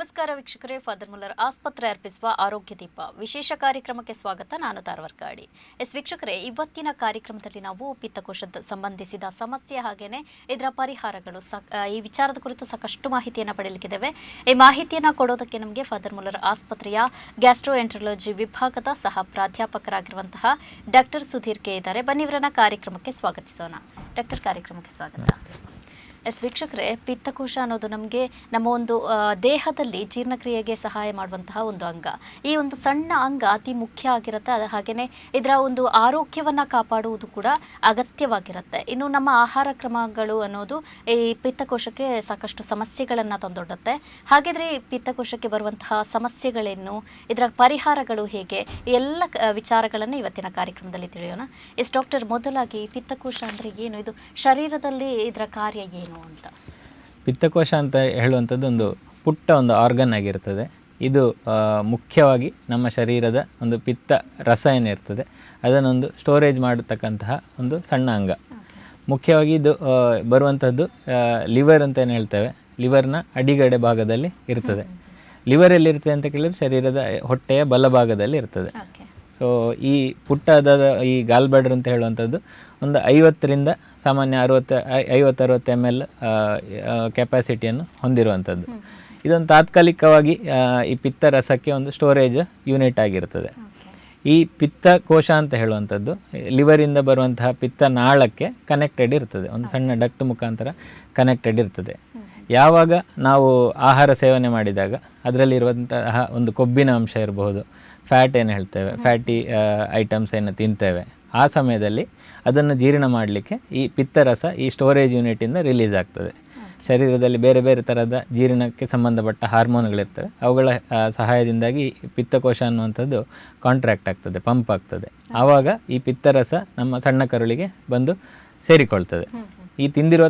ನಮಸ್ಕಾರ ವೀಕ್ಷಕರೇ, father Muller ಆಸ್ಪತ್ರೆ ಅರ್ಪಿಸುವ ಆರೋಗ್ಯ ದೀಪ ವಿಶೇಷ ಕಾರ್ಯಕ್ರಮಕ್ಕೆ ಸ್ವಾಗತ. ನಾನು ತಾರವರ್ಕಾಡಿ. ವೀಕ್ಷಕರೇ, ಇವತ್ತಿನ ಕಾರ್ಯಕ್ರಮದಲ್ಲಿ ನಾವು ಪಿತ್ತಕೋಶದ ಸಂಬಂಧಿಸಿದ ಸಮಸ್ಯೆ ಹಾಗೇನೆ ಇದರ ಪರಿಹಾರಗಳು ಈ ವಿಚಾರದ ಕುರಿತು ಸಾಕಷ್ಟು ಮಾಹಿತಿಯನ್ನು ಪಡೆಯಲಿಕ್ಕಿದ್ದೇವೆ. ಈ ಮಾಹಿತಿಯನ್ನು ಕೊಡೋದಕ್ಕೆ ನಮಗೆ ಫಾದರ್ ಮುಲ್ಲರ್ ಆಸ್ಪತ್ರೆಯ ಗ್ಯಾಸ್ಟ್ರೋಎಂಟ್ರಾಲಜಿ ವಿಭಾಗದ ಸಹ ಪ್ರಾಧ್ಯಾಪಕರಾಗಿರುವಂತಹ ಡಾಕ್ಟರ್ ಸುಧೀರ್ ಕೆ ಇದ್ದಾರೆ. ಬನ್ನಿ ಇವರನ್ನ ಕಾರ್ಯಕ್ರಮಕ್ಕೆ ಸ್ವಾಗತಿಸೋಣ. ಡಾಕ್ಟರ್, ಕಾರ್ಯಕ್ರಮಕ್ಕೆ ಸ್ವಾಗತ. ವೀಕ್ಷಕರೇ, ಪಿತ್ತಕೋಶ ಅನ್ನೋದು ನಮಗೆ ನಮ್ಮ ಒಂದು ದೇಹದಲ್ಲಿ ಜೀರ್ಣಕ್ರಿಯೆಗೆ ಸಹಾಯ ಮಾಡುವಂತಹ ಒಂದು ಅಂಗ. ಈ ಒಂದು ಸಣ್ಣ ಅಂಗ ಅತಿ ಮುಖ್ಯ ಆಗಿರುತ್ತೆ. ಹಾಗೆಯೇ ಇದರ ಒಂದು ಆರೋಗ್ಯವನ್ನು ಕಾಪಾಡುವುದು ಕೂಡ ಅಗತ್ಯವಾಗಿರುತ್ತೆ. ಇನ್ನು ನಮ್ಮ ಆಹಾರ ಕ್ರಮಗಳು ಅನ್ನೋದು ಈ ಪಿತ್ತಕೋಶಕ್ಕೆ ಸಾಕಷ್ಟು ಸಮಸ್ಯೆಗಳನ್ನು ತಂದೊಡ್ಡುತ್ತೆ. ಹಾಗಿದ್ರೆ ಈ ಪಿತ್ತಕೋಶಕ್ಕೆ ಬರುವಂತಹ ಸಮಸ್ಯೆಗಳೇನು, ಇದರ ಪರಿಹಾರಗಳು ಹೇಗೆ, ಎಲ್ಲ ವಿಚಾರಗಳನ್ನು ಇವತ್ತಿನ ಕಾರ್ಯಕ್ರಮದಲ್ಲಿ ತಿಳಿಯೋಣ. ಡಾಕ್ಟರ್, ಮೊದಲಾಗಿ ಪಿತ್ತಕೋಶ ಅಂದರೆ ಏನು, ಇದು ಶರೀರದಲ್ಲಿ ಇದರ ಕಾರ್ಯ ಏನು ಅಂತ? ಪಿತ್ತಕೋಶ ಅಂತ ಹೇಳುವಂಥದ್ದು ಒಂದು ಪುಟ್ಟ ಒಂದು ಆರ್ಗನ್ ಆಗಿರ್ತದೆ. ಇದು ಮುಖ್ಯವಾಗಿ ನಮ್ಮ ಶರೀರದ ಒಂದು ಪಿತ್ತ ರಸ ಏನಿರ್ತದೆ ಅದನ್ನೊಂದು ಸ್ಟೋರೇಜ್ ಮಾಡತಕ್ಕಂತಹ ಒಂದು ಸಣ್ಣ ಅಂಗ. ಮುಖ್ಯವಾಗಿ ಇದು ಬರುವಂಥದ್ದು ಲಿವರ್ ಅಂತ ಏನು ಹೇಳ್ತೇವೆ, ಲಿವರ್ನ ಅಡಿಗಡೆ ಭಾಗದಲ್ಲಿ ಇರ್ತದೆ. ಲಿವರ್ ಎಲ್ಲಿರ್ತದೆ ಅಂತ ಕೇಳಿದ್ರೆ ಶರೀರದ ಹೊಟ್ಟೆಯ ಬಲಭಾಗದಲ್ಲಿ ಇರ್ತದೆ. ಸೊ ಈ ಪುಟ್ಟದ ಈ ಗಾಲ್ ಬ್ಲಾಡರ್ ಅಂತ ಹೇಳುವಂಥದ್ದು ಒಂದು 50ರಿಂದ ಸಾಮಾನ್ಯ 50-60 ml ಕೆಪಾಸಿಟಿಯನ್ನು ಹೊಂದಿರುವಂಥದ್ದು. ಇದೊಂದು ತಾತ್ಕಾಲಿಕವಾಗಿ ಈ ಪಿತ್ತ ರಸಕ್ಕೆ ಒಂದು ಸ್ಟೋರೇಜ್ ಯೂನಿಟ್ ಆಗಿರ್ತದೆ. ಈ ಪಿತ್ತಕೋಶ ಅಂತ ಹೇಳುವಂಥದ್ದು ಲಿವರಿಂದ ಬರುವಂತಹ ಪಿತ್ತ ನಾಳಕ್ಕೆ ಕನೆಕ್ಟೆಡ್ ಇರ್ತದೆ, ಒಂದು ಸಣ್ಣ ಡಕ್ಟ್ ಮುಖಾಂತರ ಕನೆಕ್ಟೆಡ್ ಇರ್ತದೆ. ಯಾವಾಗ ನಾವು ಆಹಾರ ಸೇವನೆ ಮಾಡಿದಾಗ ಅದರಲ್ಲಿರುವಂತಹ ಒಂದು ಕೊಬ್ಬಿನ ಅಂಶ ಇರಬಹುದು, ಫ್ಯಾಟ್ ಏನು ಹೇಳ್ತೇವೆ, ಫ್ಯಾಟಿ ಐಟಮ್ಸ್ ಏನು ತಿಂತೇವೆ, ಆ ಸಮಯದಲ್ಲಿ ಅದನ್ನು ಜೀರ್ಣ ಮಾಡಲಿಕ್ಕೆ ಈ ಪಿತ್ತರಸ ಈ ಸ್ಟೋರೇಜ್ ಯೂನಿಟಿಂದ ರಿಲೀಸ್ ಆಗ್ತದೆ. ಶರೀರದಲ್ಲಿ ಬೇರೆ ಬೇರೆ ಥರದ ಜೀರ್ಣಕ್ಕೆ ಸಂಬಂಧಪಟ್ಟ ಹಾರ್ಮೋನ್ಗಳಿರ್ತವೆ, ಅವುಗಳ ಸಹಾಯದಿಂದಾಗಿ ಪಿತ್ತಕೋಶ ಅನ್ನುವಂಥದ್ದು ಕಾಂಟ್ರಾಕ್ಟ್ ಆಗ್ತದೆ, ಪಂಪ್ ಆಗ್ತದೆ. ಆವಾಗ ಈ ಪಿತ್ತರಸ ನಮ್ಮ ಸಣ್ಣ ಕರುಳಿಗೆ ಬಂದು ಸೇರಿಕೊಳ್ತದೆ. ಈ ತಿಂದಿರುವ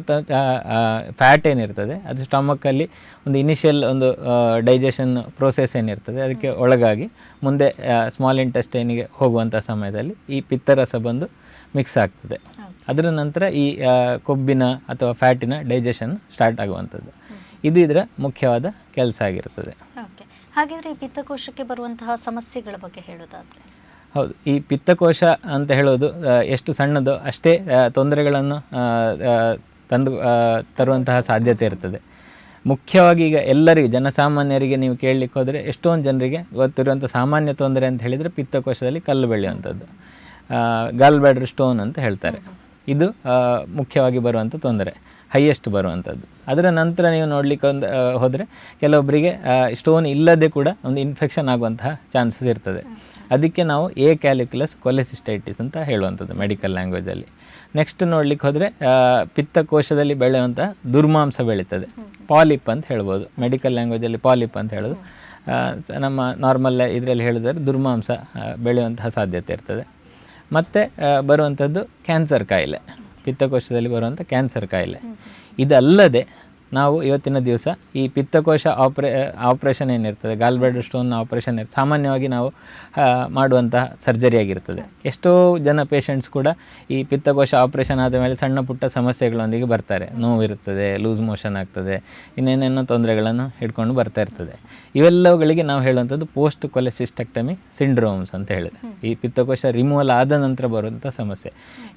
ಫ್ಯಾಟ್ ಏನಿರ್ತದೆ ಅದು ಸ್ಟಮಕ್ಕಲ್ಲಿ ಒಂದು ಇನಿಷಿಯಲ್ ಒಂದು ಡೈಜೆಷನ್ ಪ್ರೋಸೆಸ್ ಏನಿರ್ತದೆ ಅದಕ್ಕೆ ಒಳಗಾಗಿ ಮುಂದೆ ಸ್ಮಾಲ್ ಇಂಟೆಸ್ಟೈನಿಗೆ ಹೋಗುವಂಥ ಸಮಯದಲ್ಲಿ ಈ ಪಿತ್ತರಸ ಬಂದು ಮಿಕ್ಸ್ ಆಗ್ತದೆ. ಅದರ ನಂತರ ಈ ಕೊಬ್ಬಿನ ಅಥವಾ ಫ್ಯಾಟಿನ ಡೈಜೆಷನ್ ಸ್ಟಾರ್ಟ್ ಆಗುವಂಥದ್ದು. ಇದು ಇದರ ಮುಖ್ಯವಾದ ಕೆಲಸ ಆಗಿರ್ತದೆ. ಹಾಗಿದ್ರೆ ಈ ಪಿತ್ತಕೋಶಕ್ಕೆ ಬರುವಂತಹ ಸಮಸ್ಯೆಗಳ ಬಗ್ಗೆ ಹೇಳೋದಾದರೆ? ಹೌದು, ಈ ಪಿತ್ತಕೋಶ ಅಂತ ಹೇಳೋದು ಎಷ್ಟು ಸಣ್ಣದೋ ಅಷ್ಟೇ ತೊಂದರೆಗಳನ್ನು ತರುವಂತಹ ಸಾಧ್ಯತೆ ಇರ್ತದೆ. ಮುಖ್ಯವಾಗಿ ಈಗ ಎಲ್ಲರಿಗೆ, ಜನಸಾಮಾನ್ಯರಿಗೆ ನೀವು ಕೇಳಲಿಕ್ಕೆ ಹೋದರೆ ಎಷ್ಟೊಂದು ಜನರಿಗೆ ಗೊತ್ತಿರುವಂಥ ಸಾಮಾನ್ಯ ತೊಂದರೆ ಅಂತ ಹೇಳಿದರೆ ಪಿತ್ತಕೋಶದಲ್ಲಿ ಕಲ್ಲು ಬೆಳೆಯುವಂಥದ್ದು, ಗಾಲ್ ಬ್ಲಾಡರ್ ಸ್ಟೋನ್ ಅಂತ ಹೇಳ್ತಾರೆ. ಇದು ಮುಖ್ಯವಾಗಿ ಬರುವಂಥ ತೊಂದರೆ, ಹೈಯೆಸ್ಟ್ ಬರುವಂಥದ್ದು. ಅದರ ನಂತರ ನೀವು ನೋಡಲಿಕ್ಕೆ ಹೋದರೆ ಕೆಲವೊಬ್ಬರಿಗೆ ಸ್ಟೋನ್ ಇಲ್ಲದೆ ಕೂಡ ಒಂದು ಇನ್ಫೆಕ್ಷನ್ ಆಗುವಂತಹ ಚಾನ್ಸಸ್ ಇರ್ತದೆ. ಅದಕ್ಕೆ ನಾವು ಕ್ಯಾಲಿಕ್ಯುಲಸ್ ಕೊಲೆಸಿಸ್ಟೈಟಿಸ್ ಅಂತ ಹೇಳುವಂಥದ್ದು ಮೆಡಿಕಲ್ ಲ್ಯಾಂಗ್ವೇಜಲ್ಲಿ. ನೆಕ್ಸ್ಟ್ ನೋಡ್ಲಿಕ್ಕೆ ಹೋದರೆ ಪಿತ್ತಕೋಶದಲ್ಲಿ ಬೆಳೆಯುವಂಥ ದುರ್ಮಾಂಸ ಬೆಳೀತದೆ, ಪಾಲಿಪ್ ಅಂತ ಹೇಳ್ಬೋದು. ಮೆಡಿಕಲ್ ಲ್ಯಾಂಗ್ವೇಜಲ್ಲಿ ಪಾಲಿಪ್ ಅಂತ ಹೇಳೋದು, ನಮ್ಮ ನಾರ್ಮಲ್ ಇದರಲ್ಲಿ ಹೇಳಿದರೆ ದುರ್ಮಾಂಸ ಬೆಳೆಯುವಂತಹ ಸಾಧ್ಯತೆ ಇರ್ತದೆ. ಮತ್ತು ಬರುವಂಥದ್ದು ಕ್ಯಾನ್ಸರ್ ಕಾಯಿಲೆ, ಪಿತ್ತಕೋಶದಲ್ಲಿ ಬರುವಂಥ ಕ್ಯಾನ್ಸರ್ ಕಾಯಿಲೆ. ಇದಲ್ಲದೆ ನಾವು ಇವತ್ತಿನ ದಿವಸ ಈ ಪಿತ್ತಕೋಶ ಆಪ್ರೇಷನ್ ಏನಿರ್ತದೆ, ಗಾಲ್ ಬ್ಲಾಡರ್ ಸ್ಟೋನ್ ಆಪ್ರೇಷನ್ ಸಾಮಾನ್ಯವಾಗಿ ನಾವು ಮಾಡುವಂತಹ ಸರ್ಜರಿ ಆಗಿರ್ತದೆ. ಎಷ್ಟೋ ಜನ ಪೇಷಂಟ್ಸ್ ಕೂಡ ಈ ಪಿತ್ತಕೋಶ ಆಪ್ರೇಷನ್ ಆದ ಮೇಲೆ ಸಣ್ಣ ಪುಟ್ಟ ಸಮಸ್ಯೆಗಳೊಂದಿಗೆ ಬರ್ತಾರೆ. ನೋವಿರ್ತದೆ, ಲೂಸ್ ಮೋಷನ್ ಆಗ್ತದೆ, ಇನ್ನೇನೇನೋ ತೊಂದರೆಗಳನ್ನು ಹಿಡ್ಕೊಂಡು ಬರ್ತಾ ಇರ್ತದೆ. ಇವೆಲ್ಲವುಗಳಿಗೆ ನಾವು ಹೇಳುವಂಥದ್ದು ಪೋಸ್ಟ್ ಕೊಲೆಸಿಸ್ಟೆಕ್ಟಮಿ ಸಿಂಡ್ರೋಮ್ಸ್ ಅಂತ ಹೇಳಿದೆ. ಈ ಪಿತ್ತಕೋಶ ರಿಮೂವಲ್ ಆದ ನಂತರ ಬರುವಂಥ ಸಮಸ್ಯೆ.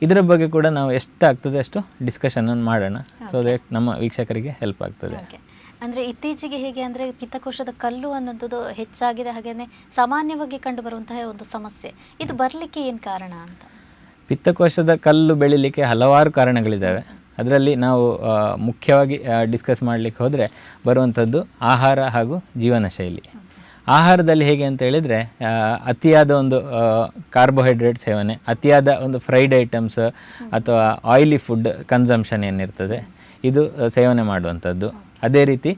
ಇದರ ಬಗ್ಗೆ ಕೂಡ ನಾವು ಎಷ್ಟಾಗ್ತದೆ ಅಷ್ಟು ಡಿಸ್ಕಷನನ್ನು ಮಾಡೋಣ, ಸೊ ದಟ್ ನಮ್ಮ ವೀಕ್ಷಕರಿಗೆ ಹೆಲ್ಪ್ ಆಗ್ತದೆ. ಅಂದರೆ ಇತ್ತೀಚೆಗೆ ಹೇಗೆ ಅಂದರೆ ಪಿತ್ತಕೋಶದ ಕಲ್ಲು ಅನ್ನೋದು ಹೆಚ್ಚಾಗಿದೆ, ಹಾಗೆಯೇ ಸಾಮಾನ್ಯವಾಗಿ ಕಂಡುಬರುವಂತಹ ಒಂದು ಸಮಸ್ಯೆ. ಇದು ಬರಲಿಕ್ಕೆ ಏನು ಕಾರಣ ಅಂತ? ಪಿತ್ತಕೋಶದ ಕಲ್ಲು ಬೆಳಿಲಿಕ್ಕೆ ಹಲವಾರು ಕಾರಣಗಳಿದ್ದಾವೆ. ಅದರಲ್ಲಿ ನಾವು ಮುಖ್ಯವಾಗಿ ಡಿಸ್ಕಸ್ ಮಾಡಲಿಕ್ಕೆ ಹೋದರೆ ಬರುವಂಥದ್ದು ಆಹಾರ ಹಾಗೂ ಜೀವನ ಶೈಲಿ. ಆಹಾರದಲ್ಲಿ ಹೇಗೆ ಅಂತ ಹೇಳಿದರೆ ಅತಿಯಾದ ಒಂದು ಕಾರ್ಬೋಹೈಡ್ರೇಟ್ ಸೇವನೆ, ಅತಿಯಾದ ಒಂದು ಫ್ರೈಡ್ ಐಟಮ್ಸ್ ಅಥವಾ ಆಯಿಲಿ ಫುಡ್ ಕನ್ಸಂಪ್ಷನ್ ಏನಿರ್ತದೆ ಇದು ಸೇವನೆ ಮಾಡುವಂಥದ್ದು. ಅದೇ ರೀತಿ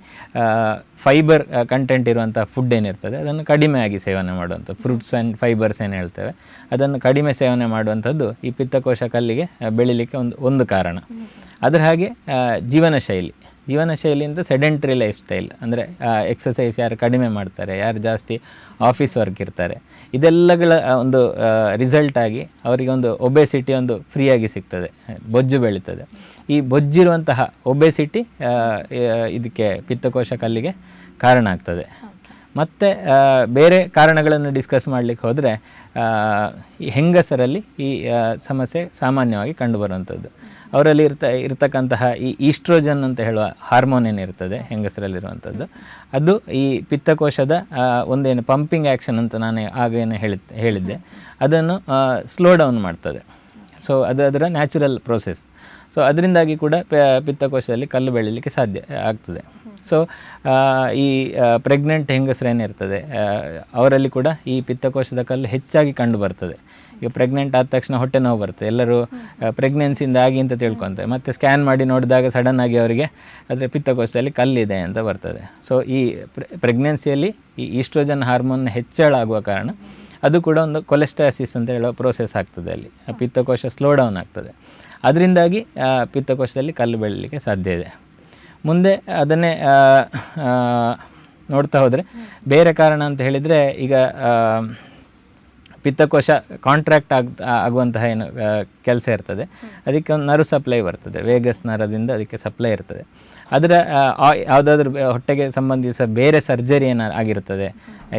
ಫೈಬರ್ ಕಂಟೆಂಟ್ ಇರುವಂಥ ಫುಡ್ ಏನಿರ್ತದೆ ಅದನ್ನು ಕಡಿಮೆಯಾಗಿ ಸೇವನೆ ಮಾಡುವಂಥದ್ದು, ಫ್ರೂಟ್ಸ್ ಆ್ಯಂಡ್ ಫೈಬರ್ಸ್ ಏನು ಹೇಳ್ತೇವೆ ಅದನ್ನು ಕಡಿಮೆ ಸೇವನೆ ಮಾಡುವಂಥದ್ದು ಈ ಪಿತ್ತಕೋಶ ಕಲ್ಲಿಗೆ ಬೆಳಿಲಿಕ್ಕೆ ಒಂದು ಕಾರಣ. ಅದರ ಹಾಗೆ ಜೀವನ ಶೈಲಿಯಿಂದ ಸೆಡೆಂಟ್ರಿ ಲೈಫ್ ಸ್ಟೈಲ್, ಅಂದರೆ ಎಕ್ಸಸೈಸ್ ಯಾರು ಕಡಿಮೆ ಮಾಡ್ತಾರೆ, ಯಾರು ಜಾಸ್ತಿ ಆಫೀಸ್ ವರ್ಕ್ ಇರ್ತಾರೆ, ಇದೆಲ್ಲಗಳ ಒಂದು ರಿಸಲ್ಟ್ ಆಗಿ ಅವರಿಗೆ ಒಂದು ಒಬೆಸಿಟಿ ಒಂದು ಫ್ರೀಯಾಗಿ ಸಿಗ್ತದೆ, ಬೊಜ್ಜು ಬೆಳೀತದೆ. ಈ ಬೊಜ್ಜಿರುವಂತಹ ಒಬೆಸಿಟಿ ಇದಕ್ಕೆ ಪಿತ್ತಕೋಶ ಕಲ್ಲಿಗೆ ಕಾರಣ ಆಗ್ತದೆ. ಮತ್ತು ಬೇರೆ ಕಾರಣಗಳನ್ನು ಡಿಸ್ಕಸ್ ಮಾಡಲಿಕ್ಕೆ ಹೋದರೆ ಈ ಹೆಂಗಸರಲ್ಲಿ ಈ ಸಮಸ್ಯೆ ಸಾಮಾನ್ಯವಾಗಿ ಕಂಡುಬರುವಂಥದ್ದು. ಅವರಲ್ಲಿ ಇರ್ತಕ್ಕಂತಹ ಈ ಈಸ್ಟ್ರೋಜನ್ ಅಂತ ಹೇಳುವ ಹಾರ್ಮೋನ್ ಏನಿರ್ತದೆ ಹೆಂಗಸರಲ್ಲಿರುವಂಥದ್ದು, ಅದು ಈ ಪಿತ್ತಕೋಶದ ಒಂದೇನು ಪಂಪಿಂಗ್ ಆ್ಯಕ್ಷನ್ ಅಂತ ನಾನು ಆಗೇನು ಹೇಳಿದ್ದೆ, ಅದನ್ನು ಸ್ಲೋ ಡೌನ್ ಮಾಡ್ತದೆ. ಸೊ ಅದು ಅದರ ನ್ಯಾಚುರಲ್ ಪ್ರೋಸೆಸ್. ಸೊ ಅದರಿಂದಾಗಿ ಕೂಡ ಪಿತ್ತಕೋಶದಲ್ಲಿ ಕಲ್ಲು ಬೆಳೀಲಿಕ್ಕೆ ಸಾಧ್ಯ ಆಗ್ತದೆ. ಸೊ ಈ ಪ್ರೆಗ್ನೆಂಟ್ ಹೆಂಗಸರೇನಿರ್ತದೆ ಅವರಲ್ಲಿ ಕೂಡ ಈ ಪಿತ್ತಕೋಶದ ಕಲ್ಲು ಹೆಚ್ಚಾಗಿ ಕಂಡು ಬರ್ತದೆ. ಈಗ ಪ್ರೆಗ್ನೆಂಟ್ ಆದ ತಕ್ಷಣ ಹೊಟ್ಟೆ ನೋವು ಬರ್ತದೆ, ಎಲ್ಲರೂ ಪ್ರೆಗ್ನೆನ್ಸಿಯಿಂದ ಆಗಿ ಅಂತ ತಿಳ್ಕೊತಾರೆ. ಮತ್ತು ಸ್ಕ್ಯಾನ್ ಮಾಡಿ ನೋಡಿದಾಗ ಸಡನ್ನಾಗಿ ಅವರಿಗೆ ಅದರ ಪಿತ್ತಕೋಶದಲ್ಲಿ ಕಲ್ಲಿದೆ ಅಂತ ಬರ್ತದೆ. ಸೊ ಈ ಪ್ರೆಗ್ನೆನ್ಸಿಯಲ್ಲಿ ಈ ಈಸ್ಟ್ರೋಜನ್ ಹಾರ್ಮೋನ್ ಹೆಚ್ಚಳ ಆಗುವ ಕಾರಣ ಅದು ಕೂಡ ಒಂದು ಕೊಲೆಸ್ಟಾಸಿಸ್ ಅಂತ ಹೇಳೋ ಪ್ರೋಸೆಸ್ ಆಗ್ತದೆ. ಅಲ್ಲಿ ಪಿತ್ತಕೋಶ ಸ್ಲೋ ಡೌನ್ ಆಗ್ತದೆ. ಅದರಿಂದಾಗಿ ಪಿತ್ತಕೋಶದಲ್ಲಿ ಕಲ್ಲು ಬೆಳೀಲಿಕ್ಕೆ ಸಾಧ್ಯ ಇದೆ. ಮುಂದೆ ಅದನ್ನೇ ನೋಡ್ತಾ ಹೋದರೆ ಬೇರೆ ಕಾರಣ ಅಂತ ಹೇಳಿದರೆ, ಈಗ ಪಿತ್ತಕೋಶ ಕಾಂಟ್ರಾಕ್ಟ್ ಆಗುವಂತಹ ಏನು ಕೆಲಸ ಇರ್ತದೆ, ಅದಕ್ಕೆ ಒಂದು ನರ್ವ್ ಸಪ್ಲೈ ಬರ್ತದೆ, ವೇಗಸ್ ನರದಿಂದ ಅದಕ್ಕೆ ಸಪ್ಲೈ ಇರ್ತದೆ. ಅದರ ಯಾವುದಾದ್ರೂ ಹೊಟ್ಟೆಗೆ ಸಂಬಂಧಿಸಿದ ಬೇರೆ ಸರ್ಜರಿ ಆಗಿರ್ತದೆ,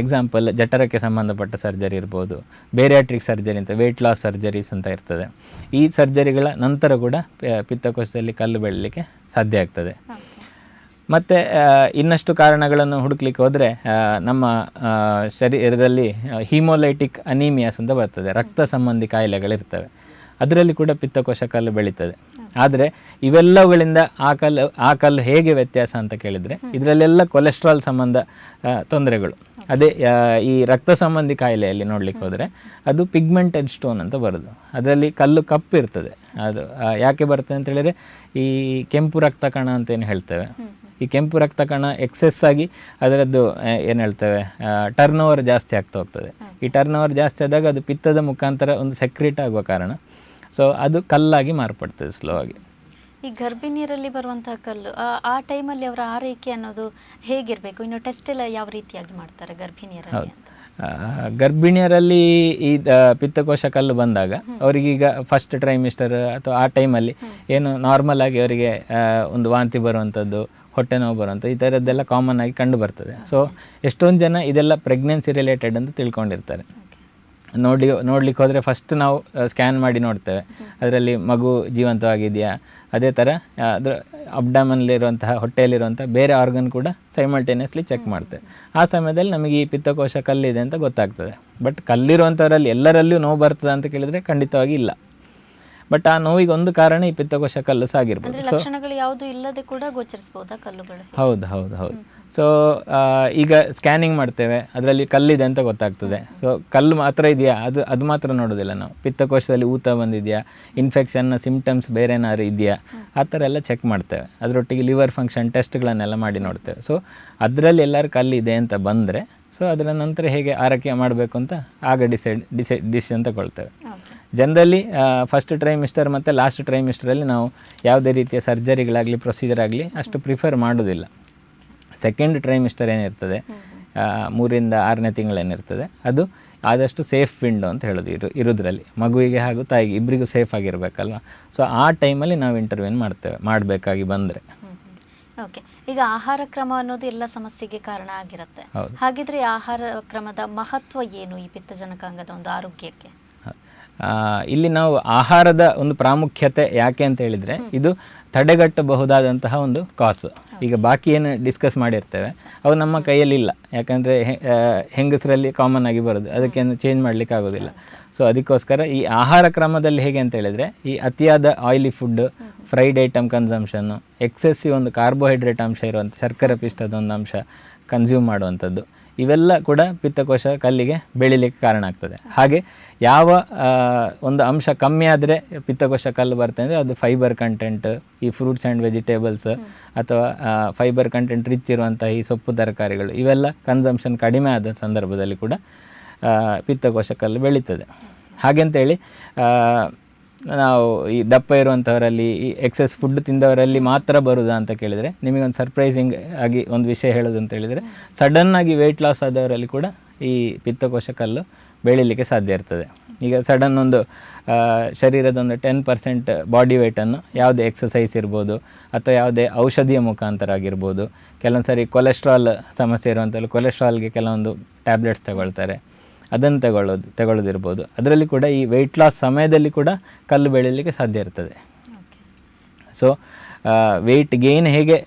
ಎಕ್ಸಾಂಪಲ್ ಜಠರಕ್ಕೆ ಸಂಬಂಧಪಟ್ಟ ಸರ್ಜರಿ ಇರ್ಬೋದು, ಬೇರಿಯಾಟ್ರಿಕ್ ಸರ್ಜರಿ ಅಂತ, ವೆಯ್ಟ್ ಲಾಸ್ ಸರ್ಜರೀಸ್ ಅಂತ ಇರ್ತದೆ. ಈ ಸರ್ಜರಿಗಳ ನಂತರ ಕೂಡ ಪಿತ್ತಕೋಶದಲ್ಲಿ ಕಲ್ಲು ಬೆಳೀಲಿಕ್ಕೆ ಸಾಧ್ಯ ಆಗ್ತದೆ. ಮತ್ತು ಇನ್ನಷ್ಟು ಕಾರಣಗಳನ್ನು ಹುಡುಕ್ಲಿಕ್ಕೆ ಹೋದರೆ ನಮ್ಮ ಶರೀರದಲ್ಲಿ ಹೀಮೋಲೈಟಿಕ್ ಅನೀಮಿಯಾಸ್ ಅಂತ ಬರ್ತದೆ, ರಕ್ತ ಸಂಬಂಧಿ ಕಾಯಿಲೆಗಳಿರ್ತವೆ. ಅದರಲ್ಲಿ ಕೂಡ ಪಿತ್ತಕೋಶ ಕಲ್ಲು ಬೆಳೀತದೆ. ಆದರೆ ಇವೆಲ್ಲವುಗಳಿಂದ ಆ ಕಲ್ಲು ಹೇಗೆ ವ್ಯತ್ಯಾಸ ಅಂತ ಕೇಳಿದರೆ, ಇದರಲ್ಲೆಲ್ಲ ಕೊಲೆಸ್ಟ್ರಾಲ್ ಸಂಬಂಧ ತೊಂದರೆಗಳು. ಅದೇ ಈ ರಕ್ತ ಸಂಬಂಧಿ ಕಾಯಿಲೆಯಲ್ಲಿ ನೋಡಲಿಕ್ಕೆ ಹೋದರೆ ಅದು ಪಿಗ್ಮೆಂಟೆಡ್ ಸ್ಟೋನ್ ಅಂತ ಬರೋದು. ಅದರಲ್ಲಿ ಕಲ್ಲು ಕಪ್ಪು ಇರ್ತದೆ. ಅದು ಯಾಕೆ ಬರ್ತದೆ ಅಂತ ಹೇಳಿದರೆ, ಈ ಕೆಂಪು ರಕ್ತ ಕಣ ಅಂತ ಏನು ಹೇಳ್ತೇವೆ, ಈ ಕೆಂಪು ರಕ್ತ ಕಣ ಎಕ್ಸೆಸ್ ಆಗಿ ಅದರದ್ದು ಏನು ಹೇಳ್ತೇವೆ ಟರ್ನ್ ಓವರ್ ಜಾಸ್ತಿ ಆಗ್ತಾ ಹೋಗ್ತದೆ. ಈ ಟರ್ನ್ ಓವರ್ ಜಾಸ್ತಿ ಆದಾಗ ಅದು ಪಿತ್ತದ ಮುಖಾಂತರ ಒಂದು ಸೆಕ್ರೀಟ್ ಆಗುವ ಕಾರಣ ಸೊ ಅದು ಕಲ್ಲಾಗಿ ಮಾರ್ಪಡ್ತದೆ ಸ್ಲೋ ಆಗಿ. ಈ ಗರ್ಭಿಣಿಯರಲ್ಲಿ ಬರುವಂತಹ ಕಲ್ಲು ಆ ಟೈಮಲ್ಲಿ ಅವರ ಆರೈಕೆ ಅನ್ನೋದು ಹೇಗಿರಬೇಕು? ಇನ್ನು ಟೆಸ್ಟ್ ಎಲ್ಲ ಯಾವ ರೀತಿಯಾಗಿ ಮಾಡ್ತಾರೆ ಗರ್ಭಿಣಿಯರಲ್ಲಿ? ಗರ್ಭಿಣಿಯರಲ್ಲಿ ಈ ಪಿತ್ತಕೋಶ ಕಲ್ಲು ಬಂದಾಗ ಅವರಿಗೀಗ ಫಸ್ಟ್ ಟ್ರೈಮಿಸ್ಟರ್ ಅಥವಾ ಆ ಟೈಮಲ್ಲಿ ಏನು ನಾರ್ಮಲ್ ಆಗಿ ಅವರಿಗೆ ಒಂದು ವಾಂತಿ ಬರುವಂಥದ್ದು, ಹೊಟ್ಟೆ ನೋವು ಬರುವಂಥದ್ದು, ಈ ಥರದ್ದೆಲ್ಲ ಕಾಮನ್ ಆಗಿ ಕಂಡು ಬರ್ತದೆ. ಸೊ ಎಷ್ಟೊಂದು ಜನ ಇದೆಲ್ಲ ಪ್ರೆಗ್ನೆನ್ಸಿ ರಿಲೇಟೆಡ್ ಅಂತ ತಿಳ್ಕೊಂಡಿರ್ತಾರೆ. ನೋಡ್ಲಿಕ್ಕೆ ಹೋದರೆ ಫಸ್ಟ್ ನಾವು ಸ್ಕ್ಯಾನ್ ಮಾಡಿ ನೋಡ್ತೇವೆ ಅದರಲ್ಲಿ ಮಗು ಜೀವಂತವಾಗಿದೆಯಾ, ಅದೇ ಥರ ಅದರ ಅಬ್ಡಮನ್ಲಿರುವಂತಹ ಹೊಟ್ಟೆಯಲ್ಲಿರುವಂಥ ಬೇರೆ ಆರ್ಗನ್ ಕೂಡ ಸೈಮಲ್ಟೇನಿಯಸ್ಲಿ ಚೆಕ್ ಮಾಡ್ತೇವೆ. ಆ ಸಮಯದಲ್ಲಿ ನಮಗೆ ಈ ಪಿತ್ತಕೋಶ ಕಲ್ಲಿದೆ ಅಂತ ಗೊತ್ತಾಗ್ತದೆ. ಬಟ್ ಕಲ್ಲಿರುವಂಥವರಲ್ಲಿ ಎಲ್ಲರಲ್ಲೂ ನೋವು ಬರ್ತದೆ ಅಂತ ಕೇಳಿದರೆ ಖಂಡಿತವಾಗಿ ಇಲ್ಲ. ಬಟ್ ಆ ನೋವಿಗೆ ಒಂದು ಕಾರಣ ಈ ಪಿತ್ತಕೋಶ ಕಲ್ಲು ಸಾಗಿರ್ಬೋದು. ಲಕ್ಷಣಗಳು ಯಾವುದು ಇಲ್ಲದೆ ಕೂಡ ಗೋಚರಿಸಬಹುದಾ ಕಲ್ಲುಗಳು? ಹೌದು. ಸೊ ಈಗ ಸ್ಕ್ಯಾನಿಂಗ್ ಮಾಡ್ತೇವೆ, ಅದರಲ್ಲಿ ಕಲ್ಲಿದೆ ಅಂತ ಗೊತ್ತಾಗ್ತದೆ. ಸೊ ಕಲ್ಲು ಮಾತ್ರ ಇದೆಯಾ ಅದು ಮಾತ್ರ ನೋಡೋದಿಲ್ಲ ನಾವು. ಪಿತ್ತಕೋಶದಲ್ಲಿ ಊತ ಬಂದಿದೆಯಾ, ಇನ್ಫೆಕ್ಷನ್ನ ಸಿಮ್ಟಮ್ಸ್ ಬೇರೆ ಏನಾದ್ರು ಇದೆಯಾ, ಆ ಥರ ಎಲ್ಲ ಚೆಕ್ ಮಾಡ್ತೇವೆ. ಅದರೊಟ್ಟಿಗೆ ಲಿವರ್ ಫಂಕ್ಷನ್ ಟೆಸ್ಟ್ಗಳನ್ನೆಲ್ಲ ಮಾಡಿ ನೋಡ್ತೇವೆ. ಸೊ ಅದರಲ್ಲಿ ಎಲ್ಲರೂ ಕಲ್ಲಿದೆ ಅಂತ ಬಂದರೆ ಸೊ ಅದರ ನಂತರ ಹೇಗೆ ಆರೈಕೆ ಮಾಡಬೇಕು ಅಂತ ಆಗ ಡಿಸಿಷನ್ ತಗೊಳ್ತೇವೆ. ಜನರಲಿ ಫಸ್ಟ್ ಟ್ರೈಮಿಸ್ಟರ್ ಮತ್ತು ಲಾಸ್ಟ್ ಟ್ರೈಮಿಸ್ಟರಲ್ಲಿ ನಾವು ಯಾವುದೇ ರೀತಿಯ ಸರ್ಜರಿಗಳಾಗಲಿ ಪ್ರೊಸೀಜರ್ ಆಗಲಿ ಅಷ್ಟು ಪ್ರಿಫರ್ ಮಾಡೋದಿಲ್ಲ. ಸೆಕೆಂಡ್ ಟ್ರೈಮಿಸ್ಟರ್ ಏನಿರ್ತದೆ 3ರಿಂದ 6ನೇ ತಿಂಗಳೇನಿರ್ತದೆ ಅದು ಆದಷ್ಟು ಸೇಫ್ ವಿಂಡೋ ಅಂತ ಹೇಳೋದು ಇರೋದ್ರಲ್ಲಿ ಮಗುವಿಗೆ ಹಾಗೂ ತಾಯಿಗೆ ಇಬ್ಬರಿಗೂ ಸೇಫ್ ಆಗಿರಬೇಕಲ್ವ. ಸೊ ಆ ಟೈಮಲ್ಲಿ ನಾವು ಇಂಟರ್ವ್ಯೂನ್ ಮಾಡಬೇಕಾಗಿ ಬಂದರೆ. ಓಕೆ, ಈಗ ಆಹಾರ ಕ್ರಮ ಅನ್ನೋದು ಎಲ್ಲ ಸಮಸ್ಯೆಗೆ ಕಾರಣ ಆಗಿರುತ್ತೆ. ಹಾಗಿದ್ರೆ ಆಹಾರ ಕ್ರಮದ ಮಹತ್ವ ಏನು ಈ ಪಿತ್ತಜನಕಾಂಗದ ಒಂದು ಆರೋಗ್ಯಕ್ಕೆ? ಇಲ್ಲಿ ನಾವು ಆಹಾರದ ಒಂದು ಪ್ರಾಮುಖ್ಯತೆ ಯಾಕೆ ಅಂತ ಹೇಳಿದರೆ, ಇದು ತಡೆಗಟ್ಟಬಹುದಾದಂತಹ ಒಂದು ಕಾಸು. ಈಗ ಬಾಕಿ ಏನು ಡಿಸ್ಕಸ್ ಮಾಡಿರ್ತೇವೆ ಅವು ನಮ್ಮ ಕೈಯಲ್ಲಿಲ್ಲ, ಯಾಕಂದರೆ ಹೆಂಗಸರಲ್ಲಿ ಕಾಮನ್ ಆಗಿ ಬರೋದು, ಅದಕ್ಕೇನು ಚೇಂಜ್ ಮಾಡಲಿಕ್ಕೆ ಆಗೋದಿಲ್ಲ. ಸೊ ಅದಕ್ಕೋಸ್ಕರ ಈ ಆಹಾರ ಕ್ರಮದಲ್ಲಿ ಹೇಗೆ ಅಂತ ಹೇಳಿದರೆ, ಈ ಅತಿಯಾದ ಆಯಿಲಿ ಫುಡ್, ಫ್ರೈಡ್ ಐಟಮ್ ಕನ್ಸಂಪ್ಷನ್ನು, ಎಕ್ಸೆಸಿವ್ ಒಂದು ಕಾರ್ಬೋಹೈಡ್ರೇಟ್ ಅಂಶ ಇರುವಂಥ ಶರ್ಕರೆ ಪಿಷ್ಟದ ಒಂದು ಅಂಶ ಕನ್ಸ್ಯೂಮ್ ಮಾಡುವಂಥದ್ದು, ಇವೆಲ್ಲ ಕೂಡ ಪಿತ್ತಕೋಶ ಕಲ್ಲಿಗೆ ಬೆಳೀಲಿಕ್ಕೆ ಕಾರಣ ಆಗ್ತದೆ. ಹಾಗೆ ಯಾವ ಒಂದು ಅಂಶ ಕಮ್ಮಿ ಆದರೆ ಪಿತ್ತಕೋಶ ಕಲ್ಲು ಬರ್ತದೆ ಅಂದರೆ ಅದು ಫೈಬರ್ ಕಂಟೆಂಟ್, ಈ ಫ್ರೂಟ್ಸ್ ಆ್ಯಂಡ್ ವೆಜಿಟೇಬಲ್ಸ್ ಅಥವಾ ಫೈಬರ್ ಕಂಟೆಂಟ್ ರಿಚ್ ಇರುವಂಥ ಈ ಸೊಪ್ಪು ತರಕಾರಿಗಳು, ಇವೆಲ್ಲ ಕನ್ಸಂಪ್ಷನ್ ಕಡಿಮೆ ಆದ ಸಂದರ್ಭದಲ್ಲಿ ಕೂಡ ಪಿತ್ತಕೋಶ ಕಲ್ಲು ಬೆಳೀತದೆ. ಹಾಗೆಂತೇಳಿ ನಾವು ಈ ದಪ್ಪ ಇರುವಂಥವರಲ್ಲಿ, ಈ ಎಕ್ಸೆಸ್ ಫುಡ್ ತಿಂದವರಲ್ಲಿ ಮಾತ್ರ ಬರುವುದಾ ಅಂತ ಕೇಳಿದರೆ, ನಿಮಗೊಂದು ಸರ್ಪ್ರೈಸಿಂಗ್ ಆಗಿ ಒಂದು ವಿಷಯ ಹೇಳೋದು ಅಂತ ಹೇಳಿದರೆ, ಸಡನ್ನಾಗಿ ವೆಯ್ಟ್ ಲಾಸ್ ಆದವರಲ್ಲಿ ಕೂಡ ಈ ಪಿತ್ತಕೋಶ ಕಲ್ಲು ಬೆಳೀಲಿಕ್ಕೆ ಸಾಧ್ಯ ಇರ್ತದೆ. ಈಗ ಸಡನ್ ಒಂದು ಶರೀರದ ಒಂದು 10% ಬಾಡಿ ವೆಯ್ಟನ್ನು ಯಾವುದೇ ಎಕ್ಸಸೈಸ್ ಇರ್ಬೋದು ಅಥವಾ ಯಾವುದೇ ಔಷಧಿಯ ಮುಖಾಂತರ ಆಗಿರ್ಬೋದು, ಕೆಲವೊಂದು ಸಾರಿ ಕೊಲೆಸ್ಟ್ರಾಲ್ ಸಮಸ್ಯೆ ಇರುವಂಥದ್ದು ಕೊಲೆಸ್ಟ್ರಾಲ್ಗೆ ಕೆಲವೊಂದು ಟ್ಯಾಬ್ಲೆಟ್ಸ್ ತಗೊಳ್ತಾರೆ, ಅದನ್ನು ತಗೊಳ್ಳೋದಿರ್ಬೋದು. ಅದರಲ್ಲಿ ಕೂಡ ಈ ವೆಯ್ಟ್ ಲಾಸ್ ಸಮಯದಲ್ಲಿ ಕೂಡ ಕಲ್ಲು ಬೆಳೀಲಿಕ್ಕೆ ಸಾಧ್ಯ ಇರ್ತದೆ. ಸೊ ವೆಯ್ಟ್ ಗೇನ್ ಹೇಗೆ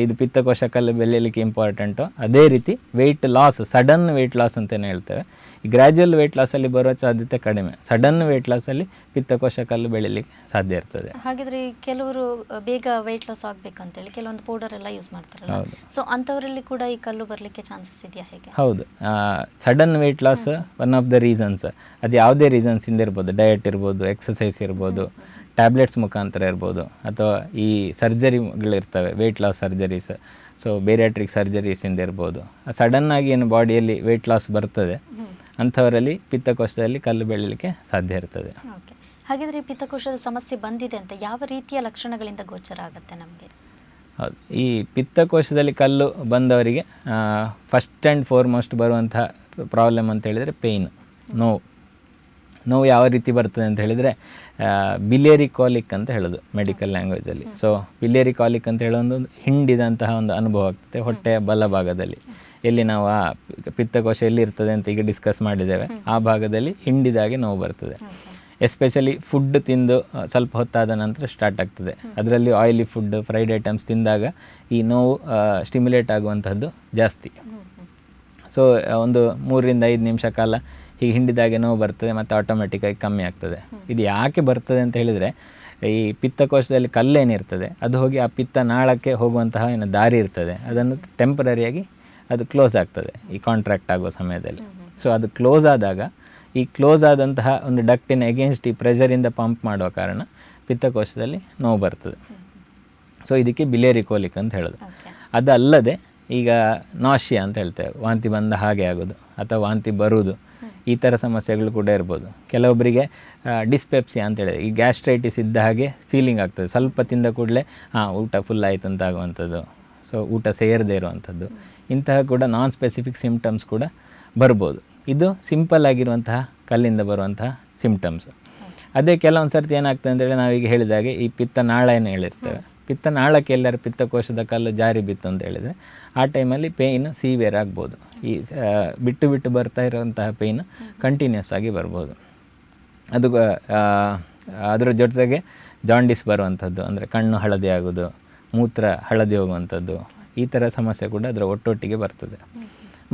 ಇದು ಪಿತ್ತಕೋಶ ಕಲ್ಲು ಬೆಳೀಲಿಕ್ಕೆ ಇಂಪಾರ್ಟೆಂಟು, ಅದೇ ರೀತಿ weight loss, sudden weight loss ಅಂತಲೇ ಹೇಳ್ತೇವೆ. ಈ ಗ್ರ್ಯಾಜುವಲ್ ವೆಯ್ಟ್ ಲಾಸಲ್ಲಿ ಬರೋ ಸಾಧ್ಯತೆ ಕಡಿಮೆ, ಸಡನ್ ವೆಯ್ಟ್ ಲಾಸಲ್ಲಿ ಪಿತ್ತಕೋಶ ಕಲ್ಲು ಬೆಳೀಲಿಕ್ಕೆ ಸಾಧ್ಯ ಇರ್ತದೆ. ಹಾಗಿದ್ರೆ ಕೆಲವರು ಬೇಗ ವೆಯ್ಟ್ ಲಾಸ್ ಆಗಬೇಕಂತೇಳಿ ಕೆಲವೊಂದು ಪೌಡರ್ ಎಲ್ಲ ಯೂಸ್ ಮಾಡ್ತಾರಲ್ಲ, ಸೊ ಅಂಥವರಲ್ಲಿ ಕೂಡ ಈ ಕಲ್ಲು ಬರಲಿಕ್ಕೆ ಚಾನ್ಸಸ್ ಇದೆಯಾ ಹೇಗೆ? ಹೌದು, sudden weight loss one of the reasons. ಅದು ಯಾವುದೇ ರೀಸನ್ಸಿಂದ ಇರ್ಬೋದು, ಡಯಟ್ ಇರ್ಬೋದು, ಎಕ್ಸಸೈಸ್ ಇರ್ಬೋದು, ಟ್ಯಾಬ್ಲೆಟ್ಸ್ ಮುಖಾಂತರ ಇರ್ಬೋದು, ಅಥವಾ ಈ ಸರ್ಜರಿಗಳಿರ್ತವೆ weight loss surgeries, so bariatric ಸರ್ಜರೀಸಿಂದ ಇರ್ಬೋದು. ಸಡನ್ನಾಗಿ ಏನು ಬಾಡಿಯಲ್ಲಿ ವೆಯ್ಟ್ ಲಾಸ್ ಬರ್ತದೆ ಅಂಥವರಲ್ಲಿ ಪಿತ್ತಕೋಶದಲ್ಲಿ ಕಲ್ಲು ಬೆಳೀಲಿಕ್ಕೆ ಸಾಧ್ಯ ಇರ್ತದೆ. ಓಕೆ, ಹಾಗಿದ್ರೆ ಈ ಪಿತ್ತಕೋಶದ ಸಮಸ್ಯೆ ಬಂದಿದೆ ಅಂತ ಯಾವ ರೀತಿಯ ಲಕ್ಷಣಗಳಿಂದ ಗೋಚರ ಆಗುತ್ತೆ ನಮಗೆ? ಹೌದು, ಈ ಪಿತ್ತಕೋಶದಲ್ಲಿ ಕಲ್ಲು ಬಂದವರಿಗೆ ಫಸ್ಟ್ ಆ್ಯಂಡ್ ಫಾರ್ಮೋಸ್ಟ್ ಬರುವಂತಹ ಪ್ರಾಬ್ಲಮ್ ಅಂತ ಹೇಳಿದರೆ ಪೇಯ್ನ್, ನೋವು ಯಾವ ರೀತಿ ಬರ್ತದೆ ಅಂತ ಹೇಳಿದರೆ ಬಿಲಿಯರಿ ಕಾಲಿಕ್ ಅಂತ ಹೇಳೋದು ಮೆಡಿಕಲ್ ಲ್ಯಾಂಗ್ವೇಜಲ್ಲಿ. ಸೊ ಬಿಲಿಯರಿ ಕಾಲಿಕ್ ಅಂತ ಹೇಳೋ ಒಂದು ಹಿಂಡಿದಂತಹ ಒಂದು ಅನುಭವ ಆಗ್ತದೆ ಹೊಟ್ಟೆಯ ಬಲಭಾಗದಲ್ಲಿ, ಎಲ್ಲಿ ನಾವು ಆ ಪಿತ್ತಕೋಶ ಎಲ್ಲಿ ಇರ್ತದೆ ಅಂತ ಈಗ ಡಿಸ್ಕಸ್ ಮಾಡಿದ್ದೇವೆ, ಆ ಭಾಗದಲ್ಲಿ ಹಿಂಡಿದಾಗೆ ನೋವು ಬರ್ತದೆ. ಎಸ್ಪೆಷಲಿ ಫುಡ್ ತಿಂದು ಸ್ವಲ್ಪ ಹೊತ್ತಾದ ನಂತರ ಸ್ಟಾರ್ಟ್ ಆಗ್ತದೆ. ಅದರಲ್ಲಿ ಆಯಿಲಿ ಫುಡ್, ಫ್ರೈಡ್ ಐಟಮ್ಸ್ ತಿಂದಾಗ ಈ ನೋವು ಸ್ಟಿಮ್ಯುಲೇಟ್ ಆಗುವಂಥದ್ದು ಜಾಸ್ತಿ. ಸೊ ಒಂದು 3-5 ನಿಮಿಷ ಕಾಲ ಹೀಗೆ ಹಿಂಡಿದಾಗೆ ನೋವು ಬರ್ತದೆ ಮತ್ತು ಆಟೋಮೆಟಿಕ್ಕಾಗಿ ಕಮ್ಮಿ ಆಗ್ತದೆ. ಇದು ಯಾಕೆ ಬರ್ತದೆ ಅಂತ ಹೇಳಿದರೆ, ಈ ಪಿತ್ತಕೋಶದಲ್ಲಿ ಕಲ್ಲೇನಿರ್ತದೆ ಅದು ಹೋಗಿ ಆ ಪಿತ್ತ ನಾಳಕ್ಕೆ ಹೋಗುವಂತಹ ಏನು ದಾರಿ ಇರ್ತದೆ, ಅದನ್ನು ಟೆಂಪರರಿಯಾಗಿ ಅದು ಕ್ಲೋಸ್ ಆಗ್ತದೆ ಈ ಕಾಂಟ್ರಾಕ್ಟ್ ಆಗುವ ಸಮಯದಲ್ಲಿ. ಸೊ ಅದು ಕ್ಲೋಸ್ ಆದಾಗ ಈ ಕ್ಲೋಸ್ ಆದಂತಹ ಒಂದು ಡಕ್ಟಿನ ಎಗೇನ್ಸ್ಟ್ ಈ ಪ್ರೆಷರಿಂದ ಪಂಪ್ ಮಾಡುವ ಕಾರಣ ಪಿತ್ತಕೋಶದಲ್ಲಿ ನೋವು ಬರ್ತದೆ. ಸೊ ಇದಕ್ಕೆ ಬಿಲಿಯರಿ ಕೋಲಿಕ್ ಅಂತ ಹೇಳೋದು. ಅದಲ್ಲದೆ ಈಗ ನಾಶಿಯಾ ಅಂತ ಹೇಳ್ತೇವೆ, ವಾಂತಿ ಬಂದ ಹಾಗೆ ಆಗೋದು ಅಥವಾ ವಾಂತಿ ಬರುವುದು, ಈ ಥರ ಸಮಸ್ಯೆಗಳು ಕೂಡ ಇರ್ಬೋದು. ಕೆಲವೊಬ್ಬರಿಗೆ ಡಿಸ್ಪೆಪ್ಸಿಯಾ ಅಂತ ಹೇಳಿದ್ರೆ ಈ ಗ್ಯಾಸ್ಟ್ರೈಟಿಸ್ ಇದ್ದ ಹಾಗೆ ಫೀಲಿಂಗ್ ಆಗ್ತದೆ, ಸ್ವಲ್ಪ ತಿಂದ ಕೂಡಲೇ ಊಟ ಫುಲ್ ಆಯಿತು ಅಂತ ಆಗುವಂಥದ್ದು, ಸೊ ಊಟ ಸೇರದೇ ಇರುವಂಥದ್ದು, ಇಂತಹ ಕೂಡ ನಾನ್ ಸ್ಪೆಸಿಫಿಕ್ ಸಿಮ್ಟಮ್ಸ್ ಕೂಡ ಬರ್ಬೋದು. ಇದು ಸಿಂಪಲ್ ಆಗಿರುವಂತಹ ಕಲ್ಲಿಂದ ಬರುವಂತಹ ಸಿಮ್ಟಮ್ಸ್. ಅದೇ ಕೆಲವೊಂದು ಸರ್ತಿ ಏನಾಗ್ತದೆ ಅಂತೇಳಿ ನಾವೀಗ ಹೇಳಿದಾಗೆ ಈ ಪಿತ್ತನಾಳ ಏನು ಹೇಳಿರ್ತೇವೆ, ಪಿತ್ತನಾಳಕ್ಕೆ ಎಲ್ಲರೂ ಪಿತ್ತಕೋಶದ ಕಲ್ಲು ಜಾರಿ ಬಿತ್ತು ಅಂತ ಹೇಳಿದರೆ ಆ ಟೈಮಲ್ಲಿ ಪೇಯ್ನ್ ಸೀವಿಯರ್ ಆಗ್ಬೋದು. ಈ ಬಿಟ್ಟು ಬಿಟ್ಟು ಬರ್ತಾ ಇರೋಂತಹ ಪೇಯ್ನ್ ಕಂಟಿನ್ಯೂಸ್ ಆಗಿ ಬರ್ಬೋದು. ಅದು ಅದರ ಜೊತೆಗೆ ಜಾಂಡಿಸ್ ಬರುವಂಥದ್ದು, ಅಂದರೆ ಕಣ್ಣು ಹಳದಿ ಆಗೋದು, ಮೂತ್ರ ಹಳದಿ ಹೋಗುವಂಥದ್ದು, ಈ ಥರ ಸಮಸ್ಯೆ ಕೂಡ ಅದರ ಒಟ್ಟೊಟ್ಟಿಗೆ ಬರ್ತದೆ.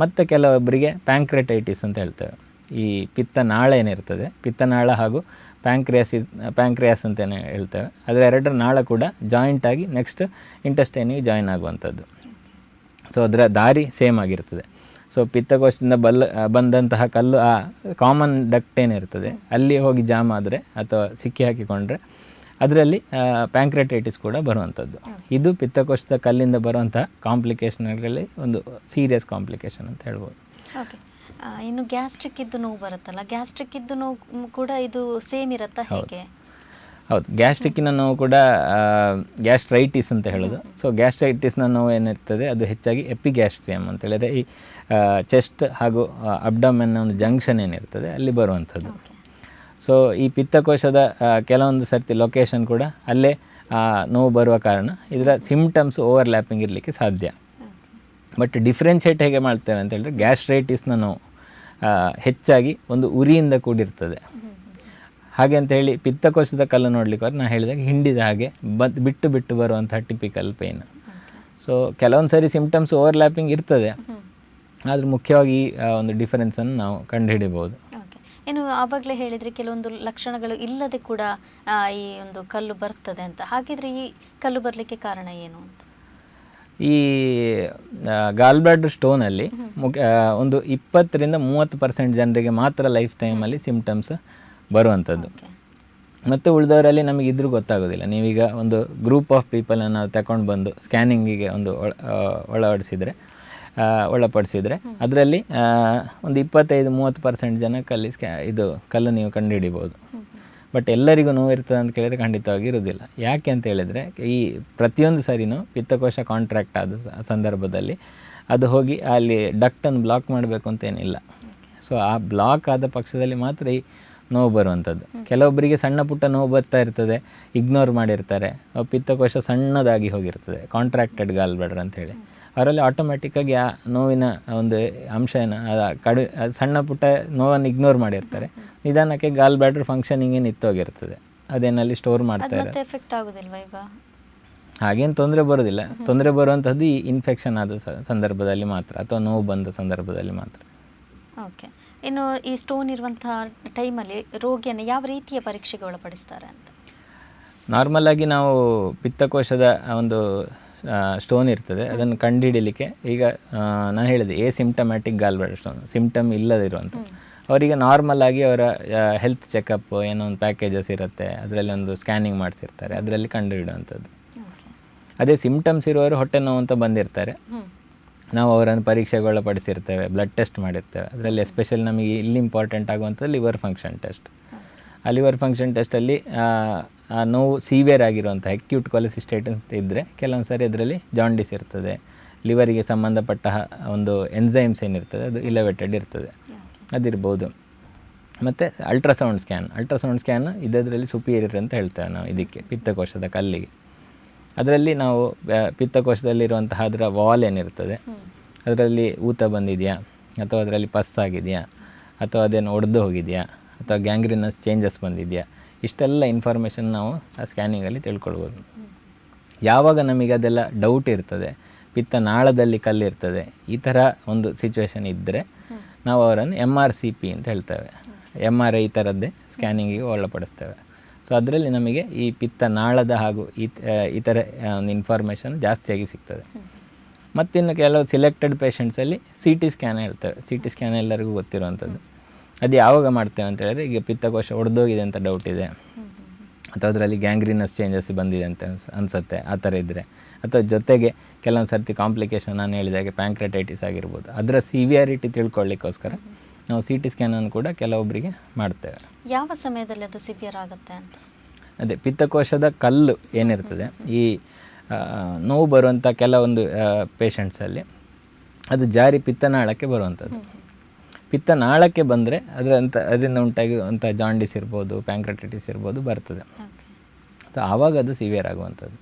ಮತ್ತು ಕೆಲವೊಬ್ಬರಿಗೆ ಪ್ಯಾಂಕ್ರೆಟೈಟಿಸ್ ಅಂತ ಹೇಳ್ತೇವೆ. ಈ ಪಿತ್ತನಾಳ ಏನಿರ್ತದೆ, ಪಿತ್ತನಾಳ ಹಾಗೂ ಪ್ಯಾಂಕ್ರಿಯಾಸ್ ಅಂತಲೇ ಹೇಳ್ತೇವೆ, ಅದರ ಎರಡರ ನಾಳ ಕೂಡ ಜಾಯಿಂಟಾಗಿ ನೆಕ್ಸ್ಟ್ ಇಂಟೆಸ್ಟೈನಿಗೆ ಜಾಯಿನ್ ಆಗುವಂಥದ್ದು. ಸೊ ಅದರ ದಾರಿ ಸೇಮ್ ಆಗಿರ್ತದೆ. ಸೊ ಪಿತ್ತಕೋಶದಿಂದ ಬಂದಂತಹ ಕಲ್ಲು ಆ ಕಾಮನ್ ಡಕ್ಟ್ ಏನಿರ್ತದೆ ಅಲ್ಲಿ ಹೋಗಿ ಜಾಮ್ ಆದರೆ ಅಥವಾ ಸಿಕ್ಕಿ ಹಾಕಿಕೊಂಡ್ರೆ ಅದರಲ್ಲಿ ಪ್ಯಾಂಕ್ರೆಟೈಟಿಸ್ ಕೂಡ ಬರುವಂಥದ್ದು. ಇದು ಪಿತ್ತಕೋಶದ ಕಲ್ಲಿಂದ ಬರುವಂತಹ ಕಾಂಪ್ಲಿಕೇಶನ್ಗಳಲ್ಲಿ ಒಂದು ಸೀರಿಯಸ್ ಕಾಂಪ್ಲಿಕೇಶನ್ ಅಂತ ಹೇಳ್ಬೋದು. ಓಕೆ, ಇನ್ನು ಗ್ಯಾಸ್ಟ್ರಿಕ್ ಇದ್ದು ನೋವು ಬರುತ್ತಲ್ಲ, ಗ್ಯಾಸ್ಟ್ರಿಕ್ ಇದ್ದು ನೋವು ಕೂಡ ಇದು ಸೇಮ್ ಇರುತ್ತಾ ಹೇಗೆ? ಹೌದು, ಗ್ಯಾಸ್ಟ್ರಿಕ್ಕಿನ ನೋವು ಕೂಡ ಗ್ಯಾಸ್ಟ್ರೈಟಿಸ್ ಅಂತ ಹೇಳೋದು. ಸೊ ಗ್ಯಾಸ್ಟ್ರೈಟಿಸ್ನ ನೋವು ಏನಿರ್ತದೆ ಅದು ಹೆಚ್ಚಾಗಿ ಎಪಿಗ್ಯಾಸ್ಟ್ರಿಯಮ್ ಅಂತ ಹೇಳಿದರೆ ಈ ಚೆಸ್ಟ್ ಹಾಗೂ ಅಬ್ಡಮೆನ್ನ ಒಂದು ಜಂಕ್ಷನ್ ಏನಿರ್ತದೆ ಅಲ್ಲಿ ಬರುವಂಥದ್ದು. ಸೊ ಈ ಪಿತ್ತಕೋಶದ ಕೆಲವೊಂದು ಸರ್ತಿ ಲೊಕೇಶನ್ ಕೂಡ ಅಲ್ಲೇ ನೋವು ಬರುವ ಕಾರಣ ಇದರ ಸಿಮ್ಟಮ್ಸ್ ಓವರ್ಲ್ಯಾಪಿಂಗ್ ಇರಲಿಕ್ಕೆ ಸಾಧ್ಯ. ಬಟ್ ಡಿಫ್ರೆನ್ಷಿಯೇಟ್ ಹೇಗೆ ಮಾಡ್ತೇವೆ ಅಂತ ಹೇಳಿದ್ರೆ, ಗ್ಯಾಸ್ಟ್ರೈಟಿಸ್ನ ನೋವು ಹೆಚ್ಚಾಗಿ ಒಂದು ಉರಿಯಿಂದ ಕೂಡಿರ್ತದೆ. ಹಾಗೆ ಅಂತ ಹೇಳಿ ಪಿತ್ತಕೋಶದ ಕಲ್ಲು ನೋಡಲಿಕ್ಕೆ ನಾನು ಹೇಳಿದಾಗ ಹಿಂಡಿದ ಹಾಗೆ ಬಿಟ್ಟು ಬಿಟ್ಟು ಬರುವಂತಹ ಟಿಪಿಕಲ್ ಪೇಯ್ನ್. ಸೊ ಕೆಲವೊಂದು ಸರಿ ಸಿಮ್ಟಮ್ಸ್ ಓವರ್ಲ್ಯಾಪಿಂಗ್ ಇರ್ತದೆ, ಆದರೆ ಮುಖ್ಯವಾಗಿ ಒಂದು ಡಿಫರೆನ್ಸನ್ನು ನಾವು ಕಂಡುಹಿಡಿಬೋದು. ಏನು ಆವಾಗಲೇ ಹೇಳಿದರೆ ಕೆಲವೊಂದು ಲಕ್ಷಣಗಳು ಇಲ್ಲದೆ ಕೂಡ ಈ ಒಂದು ಕಲ್ಲು ಬರ್ತದೆ ಅಂತ, ಹಾಗಿದ್ರೆ ಈ ಕಲ್ಲು ಬರಲಿಕ್ಕೆ ಕಾರಣ ಏನು ಅಂತ? ಈ ಗಾಲ್ ಬ್ಲಾಡರ್ ಸ್ಟೋನಲ್ಲಿ ಒಂದು 20-30% ಜನರಿಗೆ ಮಾತ್ರ ಲೈಫ್ ಟೈಮಲ್ಲಿ ಸಿಮ್ಟಮ್ಸ್ ಬರುವಂಥದ್ದು. ಮತ್ತು ಉಳಿದವರಲ್ಲಿ ನಮಗೆ ಇದ್ರೂ ಗೊತ್ತಾಗೋದಿಲ್ಲ. ನೀವೀಗ ಒಂದು ಗ್ರೂಪ್ ಆಫ್ ಪೀಪಲನ್ನು ನಾವು ತಗೊಂಡು ಬಂದು ಸ್ಕ್ಯಾನಿಂಗಿಗೆ ಒಂದು ಒಳಪಡಿಸಿದರೆ ಅದರಲ್ಲಿ ಒಂದು 25-30% ಜನಕ್ಕಲ್ಲಿ ಇದು ಕಲ್ಲು ನೀವು ಕಂಡುಹಿಡಿಬೋದು. ಬಟ್ ಎಲ್ಲರಿಗೂ ನೋವು ಇರ್ತದೆ ಅಂತ ಕೇಳಿದರೆ ಖಂಡಿತವಾಗಿ ಇರೋದಿಲ್ಲ. ಯಾಕೆ ಅಂತ ಹೇಳಿದರೆ, ಈ ಪ್ರತಿಯೊಂದು ಸರಿನೂ ಪಿತ್ತಕೋಶ ಕಾಂಟ್ರಾಕ್ಟ್ ಆದ ಸಂದರ್ಭದಲ್ಲಿ ಅದು ಹೋಗಿ ಅಲ್ಲಿ ಡಕ್ಟನ್ನು ಬ್ಲಾಕ್ ಮಾಡಬೇಕು ಅಂತೇನಿಲ್ಲ. ಸೊ ಆ ಬ್ಲಾಕ್ ಆದ ಪಕ್ಷದಲ್ಲಿ ಮಾತ್ರ ಈ ನೋವು ಬರುವಂಥದ್ದು. ಕೆಲವೊಬ್ಬರಿಗೆ ಸಣ್ಣ ಪುಟ್ಟ ನೋವು ಬರ್ತಾ ಇರ್ತದೆ, ಇಗ್ನೋರ್ ಮಾಡಿರ್ತಾರೆ, ಪಿತ್ತಕೋಶ ಸಣ್ಣದಾಗಿ ಹೋಗಿರ್ತದೆ, ಕಾಂಟ್ರಾಕ್ಟೆಡ್ ಗಾಲ್ ಬ್ಲಾಡರ್ ಅಂತೇಳಿ. ಅವರಲ್ಲಿ ಆಟೋಮೆಟಿಕ್ಕಾಗಿ ಆ ನೋವಿನ ಒಂದು ಅಂಶನ ಸಣ್ಣ ಪುಟ್ಟ ನೋವನ್ನು ಇಗ್ನೋರ್ ಮಾಡಿರ್ತಾರೆ. ನಿಧಾನಕ್ಕೆ ಗಾಲ್ ಬ್ಲಾಡರ್ ಫಂಕ್ಷನಿಂಗೇ ನಿಂತೋಗಿರ್ತದೆ, ಅದೇನಲ್ಲಿ ಸ್ಟೋರ್ ಮಾಡ್ತಾರೆ. ಎಫೆಕ್ಟ್ ಆಗೋದಿಲ್ವಾ ಈಗ? ಹಾಗೇನು ತೊಂದರೆ ಬರೋದಿಲ್ಲ. ತೊಂದರೆ ಬರುವಂಥದ್ದು ಈ ಇನ್ಫೆಕ್ಷನ್ ಆದ ಸಂದರ್ಭದಲ್ಲಿ ಮಾತ್ರ, ಅಥವಾ ನೋವು ಬಂದ ಸಂದರ್ಭದಲ್ಲಿ ಮಾತ್ರ. ಓಕೆ. ಇನ್ನು ಈ ಸ್ಟೋನ್ ಇರುವಂತಹ ಟೈಮಲ್ಲಿ ರೋಗಿಯನ್ನು ಯಾವ ರೀತಿಯ ಪರೀಕ್ಷೆಗೆ ಒಳಪಡಿಸ್ತಾರೆ ಅಂತ? ನಾರ್ಮಲಾಗಿ ನಾವು ಪಿತ್ತಕೋಶದ ಒಂದು ಸ್ಟೋನ್ ಇರ್ತದೆ, ಅದನ್ನು ಕಂಡುಹಿಡಲಿಕ್ಕೆ ಈಗ ನಾನು ಹೇಳಿದೆ symptomatic gall bladder stone, symptom ಇಲ್ಲದಿರುವಂಥ ಅವರಿಗೆ ನಾರ್ಮಲ್ ಆಗಿ ಅವರ ಹೆಲ್ತ್ ಚೆಕಪ್ ಏನೋ ಒಂದು ಪ್ಯಾಕೇಜಸ್ ಇರುತ್ತೆ, ಅದರಲ್ಲಿ ಒಂದು ಸ್ಕ್ಯಾನಿಂಗ್ ಮಾಡಿಸಿರ್ತಾರೆ, ಅದರಲ್ಲಿ ಕಂಡುಹಿಡುವಂಥದ್ದು. ಅದೇ ಸಿಂಪ್ಟಮ್ಸ್ ಇರುವವರು ಹೊಟ್ಟೆ ನೋವು ಅಂತ ಬಂದಿರ್ತಾರೆ, ನಾವು ಅವರನ್ನು ಪರೀಕ್ಷೆಗೆ ಒಳಪಡಿಸಿರ್ತೇವೆ, ಬ್ಲಡ್ ಟೆಸ್ಟ್ ಮಾಡಿರ್ತೇವೆ. ಅದರಲ್ಲಿ ಎಸ್ಪೆಷಲಿ ನಮಗೆ ಇಲ್ಲಿ ಇಂಪಾರ್ಟೆಂಟ್ ಆಗುವಂಥದ್ದು ಲಿವರ್ ಫಂಕ್ಷನ್ ಟೆಸ್ಟ್. ಆ ಲಿವರ್ ಫಂಕ್ಷನ್ ಟೆಸ್ಟಲ್ಲಿ ಆ ನೋವು ಸೀವಿಯರ್ ಆಗಿರುವಂಥ ಅಕ್ಯೂಟ್ ಕೊಲೆಸಿಸ್ಟೈಟಿಸ್ ಇದ್ದರೆ ಕೆಲವೊಂದು ಸಾರಿ ಅದರಲ್ಲಿ ಜಾಂಡಿಸ್ ಇರ್ತದೆ, ಲಿವರಿಗೆ ಸಂಬಂಧಪಟ್ಟ ಒಂದು ಎನ್ಸೈಮ್ಸ್ ಏನಿರ್ತದೆ ಅದು ಇಲೆವೇಟೆಡ್ ಇರ್ತದೆ, ಅದಿರ್ಬೋದು. ಮತ್ತು ಅಲ್ಟ್ರಾಸೌಂಡ್ ಸ್ಕ್ಯಾನ್ ಇದರಲ್ಲಿ ಸುಪೀರಿಯರ್ ಅಂತ ಹೇಳ್ತೇವೆ ನಾವು ಇದಕ್ಕೆ, ಪಿತ್ತಕೋಶದ ಕಲ್ಲಿಗೆ. ಅದರಲ್ಲಿ ನಾವು ಪಿತ್ತಕೋಶದಲ್ಲಿರುವಂತಹ ಅದರ ವಾಲ್ ಏನಿರ್ತದೆ ಅದರಲ್ಲಿ ಊತ ಬಂದಿದೆಯಾ, ಅಥವಾ ಅದರಲ್ಲಿ ಪಸ್ ಆಗಿದೆಯಾ, ಅಥವಾ ಅದೇನು ಒಡೆದು ಹೋಗಿದೆಯಾ, ಅಥವಾ ಗ್ಯಾಂಗ್ರಿನಸ್ ಚೇಂಜಸ್ ಬಂದಿದೆಯಾ, ಇಷ್ಟೆಲ್ಲ ಇನ್ಫಾರ್ಮೇಷನ್ ನಾವು ಆ ಸ್ಕ್ಯಾನಿಂಗಲ್ಲಿ ತಿಳ್ಕೊಳ್ಬೋದು. ಯಾವಾಗ ನಮಗೆ ಅದೆಲ್ಲ ಡೌಟ್ ಇರ್ತದೆ, ಪಿತ್ತನಾಳದಲ್ಲಿ ಕಲ್ಲಿರ್ತದೆ, ಈ ಥರ ಒಂದು ಸಿಚುವೇಶನ್ ಇದ್ದರೆ ನಾವು ಅವರನ್ನು MRCP ಅಂತ ಹೇಳ್ತೇವೆ, MRI ಥರದ್ದೇ ಸ್ಕ್ಯಾನಿಂಗಿಗೆ ಒಳಪಡಿಸ್ತೇವೆ. ಸೊ ಅದರಲ್ಲಿ ನಮಗೆ ಈ ಪಿತ್ತನಾಳದ ಹಾಗೂ ಈ ಥರ ಒಂದು ಇನ್ಫಾರ್ಮೇಷನ್ ಜಾಸ್ತಿಯಾಗಿ ಸಿಗ್ತದೆ. ಮತ್ತಿನ್ನು ಕೆಲವು ಸಿಲೆಕ್ಟೆಡ್ ಪೇಷಂಟ್ಸಲ್ಲಿ CT ಸ್ಕ್ಯಾನ್ ಹೇಳ್ತೇವೆ. CT ಸ್ಕ್ಯಾನ್ ಎಲ್ಲರಿಗೂ ಗೊತ್ತಿರುವಂಥದ್ದು. ಅದು ಯಾವಾಗ ಮಾಡ್ತೇವೆ ಅಂತ ಹೇಳಿದ್ರೆ, ಈಗ ಪಿತ್ತಕೋಶ ಒಡೆದೋಗಿದೆ ಅಂತ ಡೌಟ್ ಇದೆ, ಅಥವಾ ಅದರಲ್ಲಿ ಗ್ಯಾಂಗ್ರಿನಸ್ ಚೇಂಜಸ್ ಬಂದಿದೆ ಅಂತ ಅನಿಸುತ್ತೆ, ಆ ಥರ ಇದ್ದರೆ, ಅಥವಾ ಜೊತೆಗೆ ಕೆಲವೊಂದು ಸರ್ತಿ ಕಾಂಪ್ಲಿಕೇಶನ್ ನಾನು ಹೇಳಿದಾಗೆ ಪ್ಯಾಂಕ್ರೆಟೈಟಿಸ್ ಆಗಿರ್ಬೋದು, ಅದರ ಸಿವಿಯಾರಿಟಿ ತಿಳ್ಕೊಳ್ಳಿಕ್ಕೋಸ್ಕರ ನಾವು CT ಸ್ಕ್ಯಾನನ್ನು ಕೂಡ ಕೆಲವೊಬ್ಬರಿಗೆ ಮಾಡ್ತೇವೆ. ಯಾವ ಸಮಯದಲ್ಲಿ ಅದು ಸಿವಿಯರ್ ಆಗುತ್ತೆ ಅಂತ? ಅದೇ ಪಿತ್ತಕೋಶದ ಕಲ್ಲು ಏನಿರ್ತದೆ, ಈ ನೋವು ಬರುವಂಥ ಕೆಲವೊಂದು ಪೇಷಂಟ್ಸಲ್ಲಿ ಅದು ಜಾರಿ ಪಿತ್ತನಾಳಕ್ಕೆ ಬರುವಂಥದ್ದು. ಪಿತ್ತನಾಳಕ್ಕೆ ಬಂದರೆ ಅದರಿಂದ ಉಂಟಾಗಿರುವಂಥ ಜಾಂಡಿಸ್ ಇರ್ಬೋದು, ಪ್ಯಾಂಕ್ರೆಟೈಟಿಸ್ ಇರ್ಬೋದು ಬರ್ತದೆ. ಸೊ ಆವಾಗ ಅದು ಸಿವಿಯರ್ ಆಗುವಂಥದ್ದು.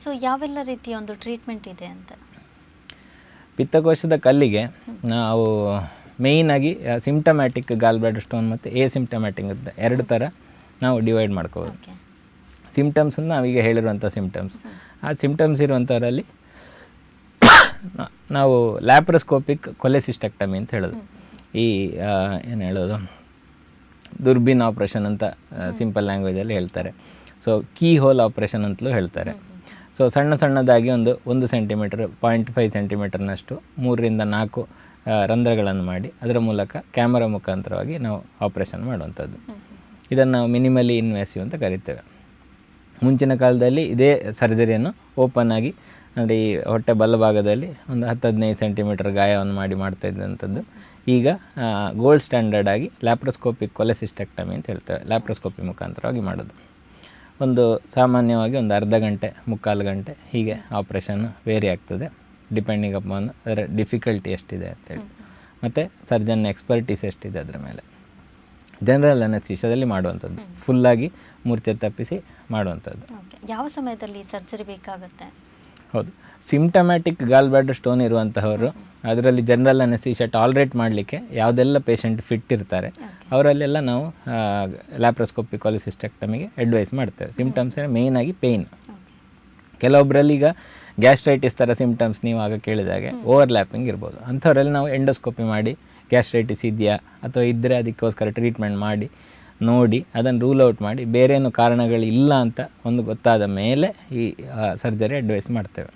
ಸೊ ಯಾವೆಲ್ಲ ರೀತಿಯ ಒಂದು ಟ್ರೀಟ್ಮೆಂಟ್ ಇದೆ ಅಂತ? ಪಿತ್ತಕೋಶದ ಕಲ್ಲಿಗೆ ನಾವು ಮೇಯ್ನಾಗಿ ಸಿಂಪ್ಟಮ್ಯಾಟಿಕ್ ಗಾಲ್ ಬ್ಲಾಡರ್ ಸ್ಟೋನ್ ಮತ್ತು ಸಿಂಪ್ಟಮ್ಯಾಟಿಕ್ ಅಂತ ಎರಡು ಥರ ನಾವು ಡಿವೈಡ್ ಮಾಡ್ಕೋಬೋದು. ಸಿಂಪ್ಟಮ್ಸನ್ನು ನಾವೀಗ ಹೇಳಿರುವಂಥ ಸಿಂಪ್ಟಮ್ಸ್, ಆ ಸಿಂಪ್ಟಮ್ಸ್ ಇರುವಂಥವರಲ್ಲಿ ನಾವು ಲ್ಯಾಪ್ರೋಸ್ಕೋಪಿಕ್ ಕೊಲೆಸಿಸ್ಟೆಕ್ಟಮಿ ಅಂತ ಹೇಳೋದು. ಈ ಏನು ಹೇಳೋದು, ದುರ್ಬೀನ್ ಆಪ್ರೇಷನ್ ಅಂತ ಸಿಂಪಲ್ ಲ್ಯಾಂಗ್ವೇಜಲ್ಲಿ ಹೇಳ್ತಾರೆ. ಸೊ ಕೀ ಹೋಲ್ ಆಪ್ರೇಷನ್ ಅಂತಲೂ ಹೇಳ್ತಾರೆ. ಸೊ ಸಣ್ಣದಾಗಿ 1 ಸೆಂಟಿಮೀಟರ್ 0.5 ಸೆಂಟಿಮೀಟರ್ನಷ್ಟು 3 ರಿಂದ 4 ರಂಧ್ರಗಳನ್ನು ಮಾಡಿ ಅದರ ಮೂಲಕ ಕ್ಯಾಮರಾ ಮುಖಾಂತರವಾಗಿ ನಾವು ಆಪ್ರೇಷನ್ ಮಾಡುವಂಥದ್ದು. ಇದನ್ನು ನಾವು ಮಿನಿಮಲಿ ಇನ್ವೆಸಿವ್ ಅಂತ ಕರಿತೇವೆ. ಮುಂಚಿನ ಕಾಲದಲ್ಲಿ ಇದೇ ಸರ್ಜರಿಯನ್ನು ಓಪನ್ ಆಗಿ, ಅಂದರೆ ಈ ಹೊಟ್ಟೆ ಬಲಭಾಗದಲ್ಲಿ 10-15 ಸೆಂಟಿಮೀಟರ್ ಗಾಯವನ್ನು ಮಾಡ್ತಾ ಇದ್ದಂಥದ್ದು ಈಗ ಗೋಲ್ಡ್ ಸ್ಟ್ಯಾಂಡರ್ಡ್ ಆಗಿ ಲ್ಯಾಪ್ರೋಸ್ಕೋಪಿಕ್ ಕೊಲೆಸಿಸ್ಟೆಕ್ಟಮಿ ಅಂತ ಹೇಳ್ತೇವೆ. ಲ್ಯಾಪ್ರೋಸ್ಕೋಪಿ ಮುಖಾಂತರವಾಗಿ ಮಾಡೋದು. ಸಾಮಾನ್ಯವಾಗಿ ಅರ್ಧ ಗಂಟೆ 3/4 ಗಂಟೆ ಹೀಗೆ ಆಪ್ರೇಷನ್ ವೇರಿ ಆಗ್ತದೆ, ಡಿಪೆಂಡಿಂಗ್ ಅಪಾನ್ ಅದರ ಡಿಫಿಕಲ್ಟಿ ಎಷ್ಟಿದೆ ಅಂತೇಳಿ, ಮತ್ತು ಸರ್ಜನ್ ಎಕ್ಸ್ಪರ್ಟೀಸ್ ಎಷ್ಟಿದೆ ಅದರ ಮೇಲೆ. ಜನರಲ್ ಅನೆಸ್ಥಿಷಿಯಾದಲ್ಲಿ ಮಾಡುವಂಥದ್ದು, ಫುಲ್ಲಾಗಿ ಮೂರ್ಛೆ ತಪ್ಪಿಸಿ ಮಾಡುವಂಥದ್ದು. ಯಾವ ಸಮಯದಲ್ಲಿ ಸರ್ಜರಿ ಬೇಕಾಗುತ್ತೆ? ಹೌದು, ಸಿಂಪ್ಟಮ್ಯಾಟಿಕ್ ಗಾಲ್ ಬ್ಲಾಡರ್ ಸ್ಟೋನ್ ಇರುವಂತಹವರು ಅದರಲ್ಲಿ ಜನರಲ್ ಅನೆಸ್ಥಿಷಿಯಾ ಟಾಲರೇಟ್ ಮಾಡಲಿಕ್ಕೆ ಯಾವುದೆಲ್ಲ ಪೇಷಂಟ್ ಫಿಟ್ ಇರ್ತಾರೆ ಅವರಲ್ಲೆಲ್ಲ ನಾವು ಲ್ಯಾಪ್ರೋಸ್ಕೋಪಿಕ್ ಕೊಲೆಸಿಸ್ಟೆಕ್ಟಮಿಗೆ ಅಡ್ವೈಸ್ ಮಾಡ್ತೇವೆ. ಸಿಂಪ್ಟಮ್ಸ್ ಮೇಯ್ನಾಗಿ ಪೇಯ್ನ್. ಕೆಲವೊಬ್ಬರಲ್ಲಿ ಈಗ ಗ್ಯಾಸ್ಟ್ರೈಟಿಸ್ ಥರ ಸಿಂಪ್ಟಮ್ಸ್ ನೀವು ಆಗ ಕೇಳಿದಾಗೆ ಓವರ್ಲ್ಯಾಪಿಂಗ್ ಇರ್ಬೋದು. ಅಂಥವರಲ್ಲಿ ನಾವು ಎಂಡೋಸ್ಕೋಪಿ ಮಾಡಿ ಗ್ಯಾಸ್ಟ್ರೈಟಿಸ್ ಇದೆಯಾ ಅಥವಾ ಇದ್ದರೆ ಅದಕ್ಕೋಸ್ಕರ ಟ್ರೀಟ್ಮೆಂಟ್ ಮಾಡಿ ನೋಡಿ ಅದನ್ನು ರೂಲ್ ಔಟ್ ಮಾಡಿ ಬೇರೇನು ಕಾರಣಗಳಿಲ್ಲ ಅಂತ ಗೊತ್ತಾದ ಮೇಲೆ ಈ ಸರ್ಜರಿ ಅಡ್ವೈಸ್ ಮಾಡ್ತೇವೆ.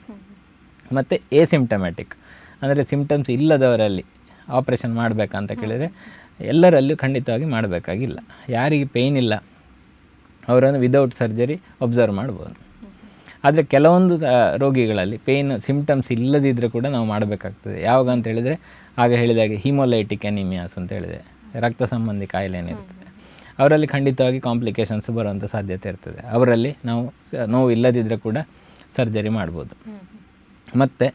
ಮತ್ತು ಸಿಂಪ್ಟಮ್ಯಾಟಿಕ್ ಅಂದರೆ ಸಿಂಪ್ಟಮ್ಸ್ ಇಲ್ಲದವರಲ್ಲಿ ಆಪ್ರೇಷನ್ ಮಾಡಬೇಕಂತ ಕೇಳಿದರೆ ಎಲ್ಲರಲ್ಲೂ ಖಂಡಿತವಾಗಿ ಮಾಡಬೇಕಾಗಿಲ್ಲ. ಯಾರಿಗೆ ಪೇಯ್ನ್ ಇಲ್ಲ ಅವರನ್ನು ವಿದೌಟ್ ಸರ್ಜರಿ ಒಬ್ಸರ್ವ್ ಮಾಡ್ಬೋದು. ಆದರೆ ಕೆಲವೊಂದು ರೋಗಿಗಳಲ್ಲಿ ಪೇಯ್ನ್ ಸಿಂಪ್ಟಮ್ಸ್ ಇಲ್ಲದಿದ್ದರೆ ಕೂಡ ನಾವು ಮಾಡಬೇಕಾಗ್ತದೆ. ಯಾವಾಗ ಅಂತ ಹೇಳಿದರೆ ಆಗ ಹೇಳಿದಾಗೆ ಹಿಮೋಲೈಟಿಕ್ ಅನಿಮಿಯಾಸ್ ಅಂತ ಹೇಳಿದೆ, ರಕ್ತ ಸಂಬಂಧಿ ಕಾಯಿಲೆ ಏನಿರ್ತದೆ ಅವರಲ್ಲಿ ಖಂಡಿತವಾಗಿ ಕಾಂಪ್ಲಿಕೇಶನ್ಸ್ ಬರುವಂಥ ಸಾಧ್ಯತೆ ಇರ್ತದೆ. ಅವರಲ್ಲಿ ನಾವು ನೋವು ಇಲ್ಲದಿದ್ದರೆ ಕೂಡ ಸರ್ಜರಿ ಮಾಡ್ಬೋದು. ಮತ್ತು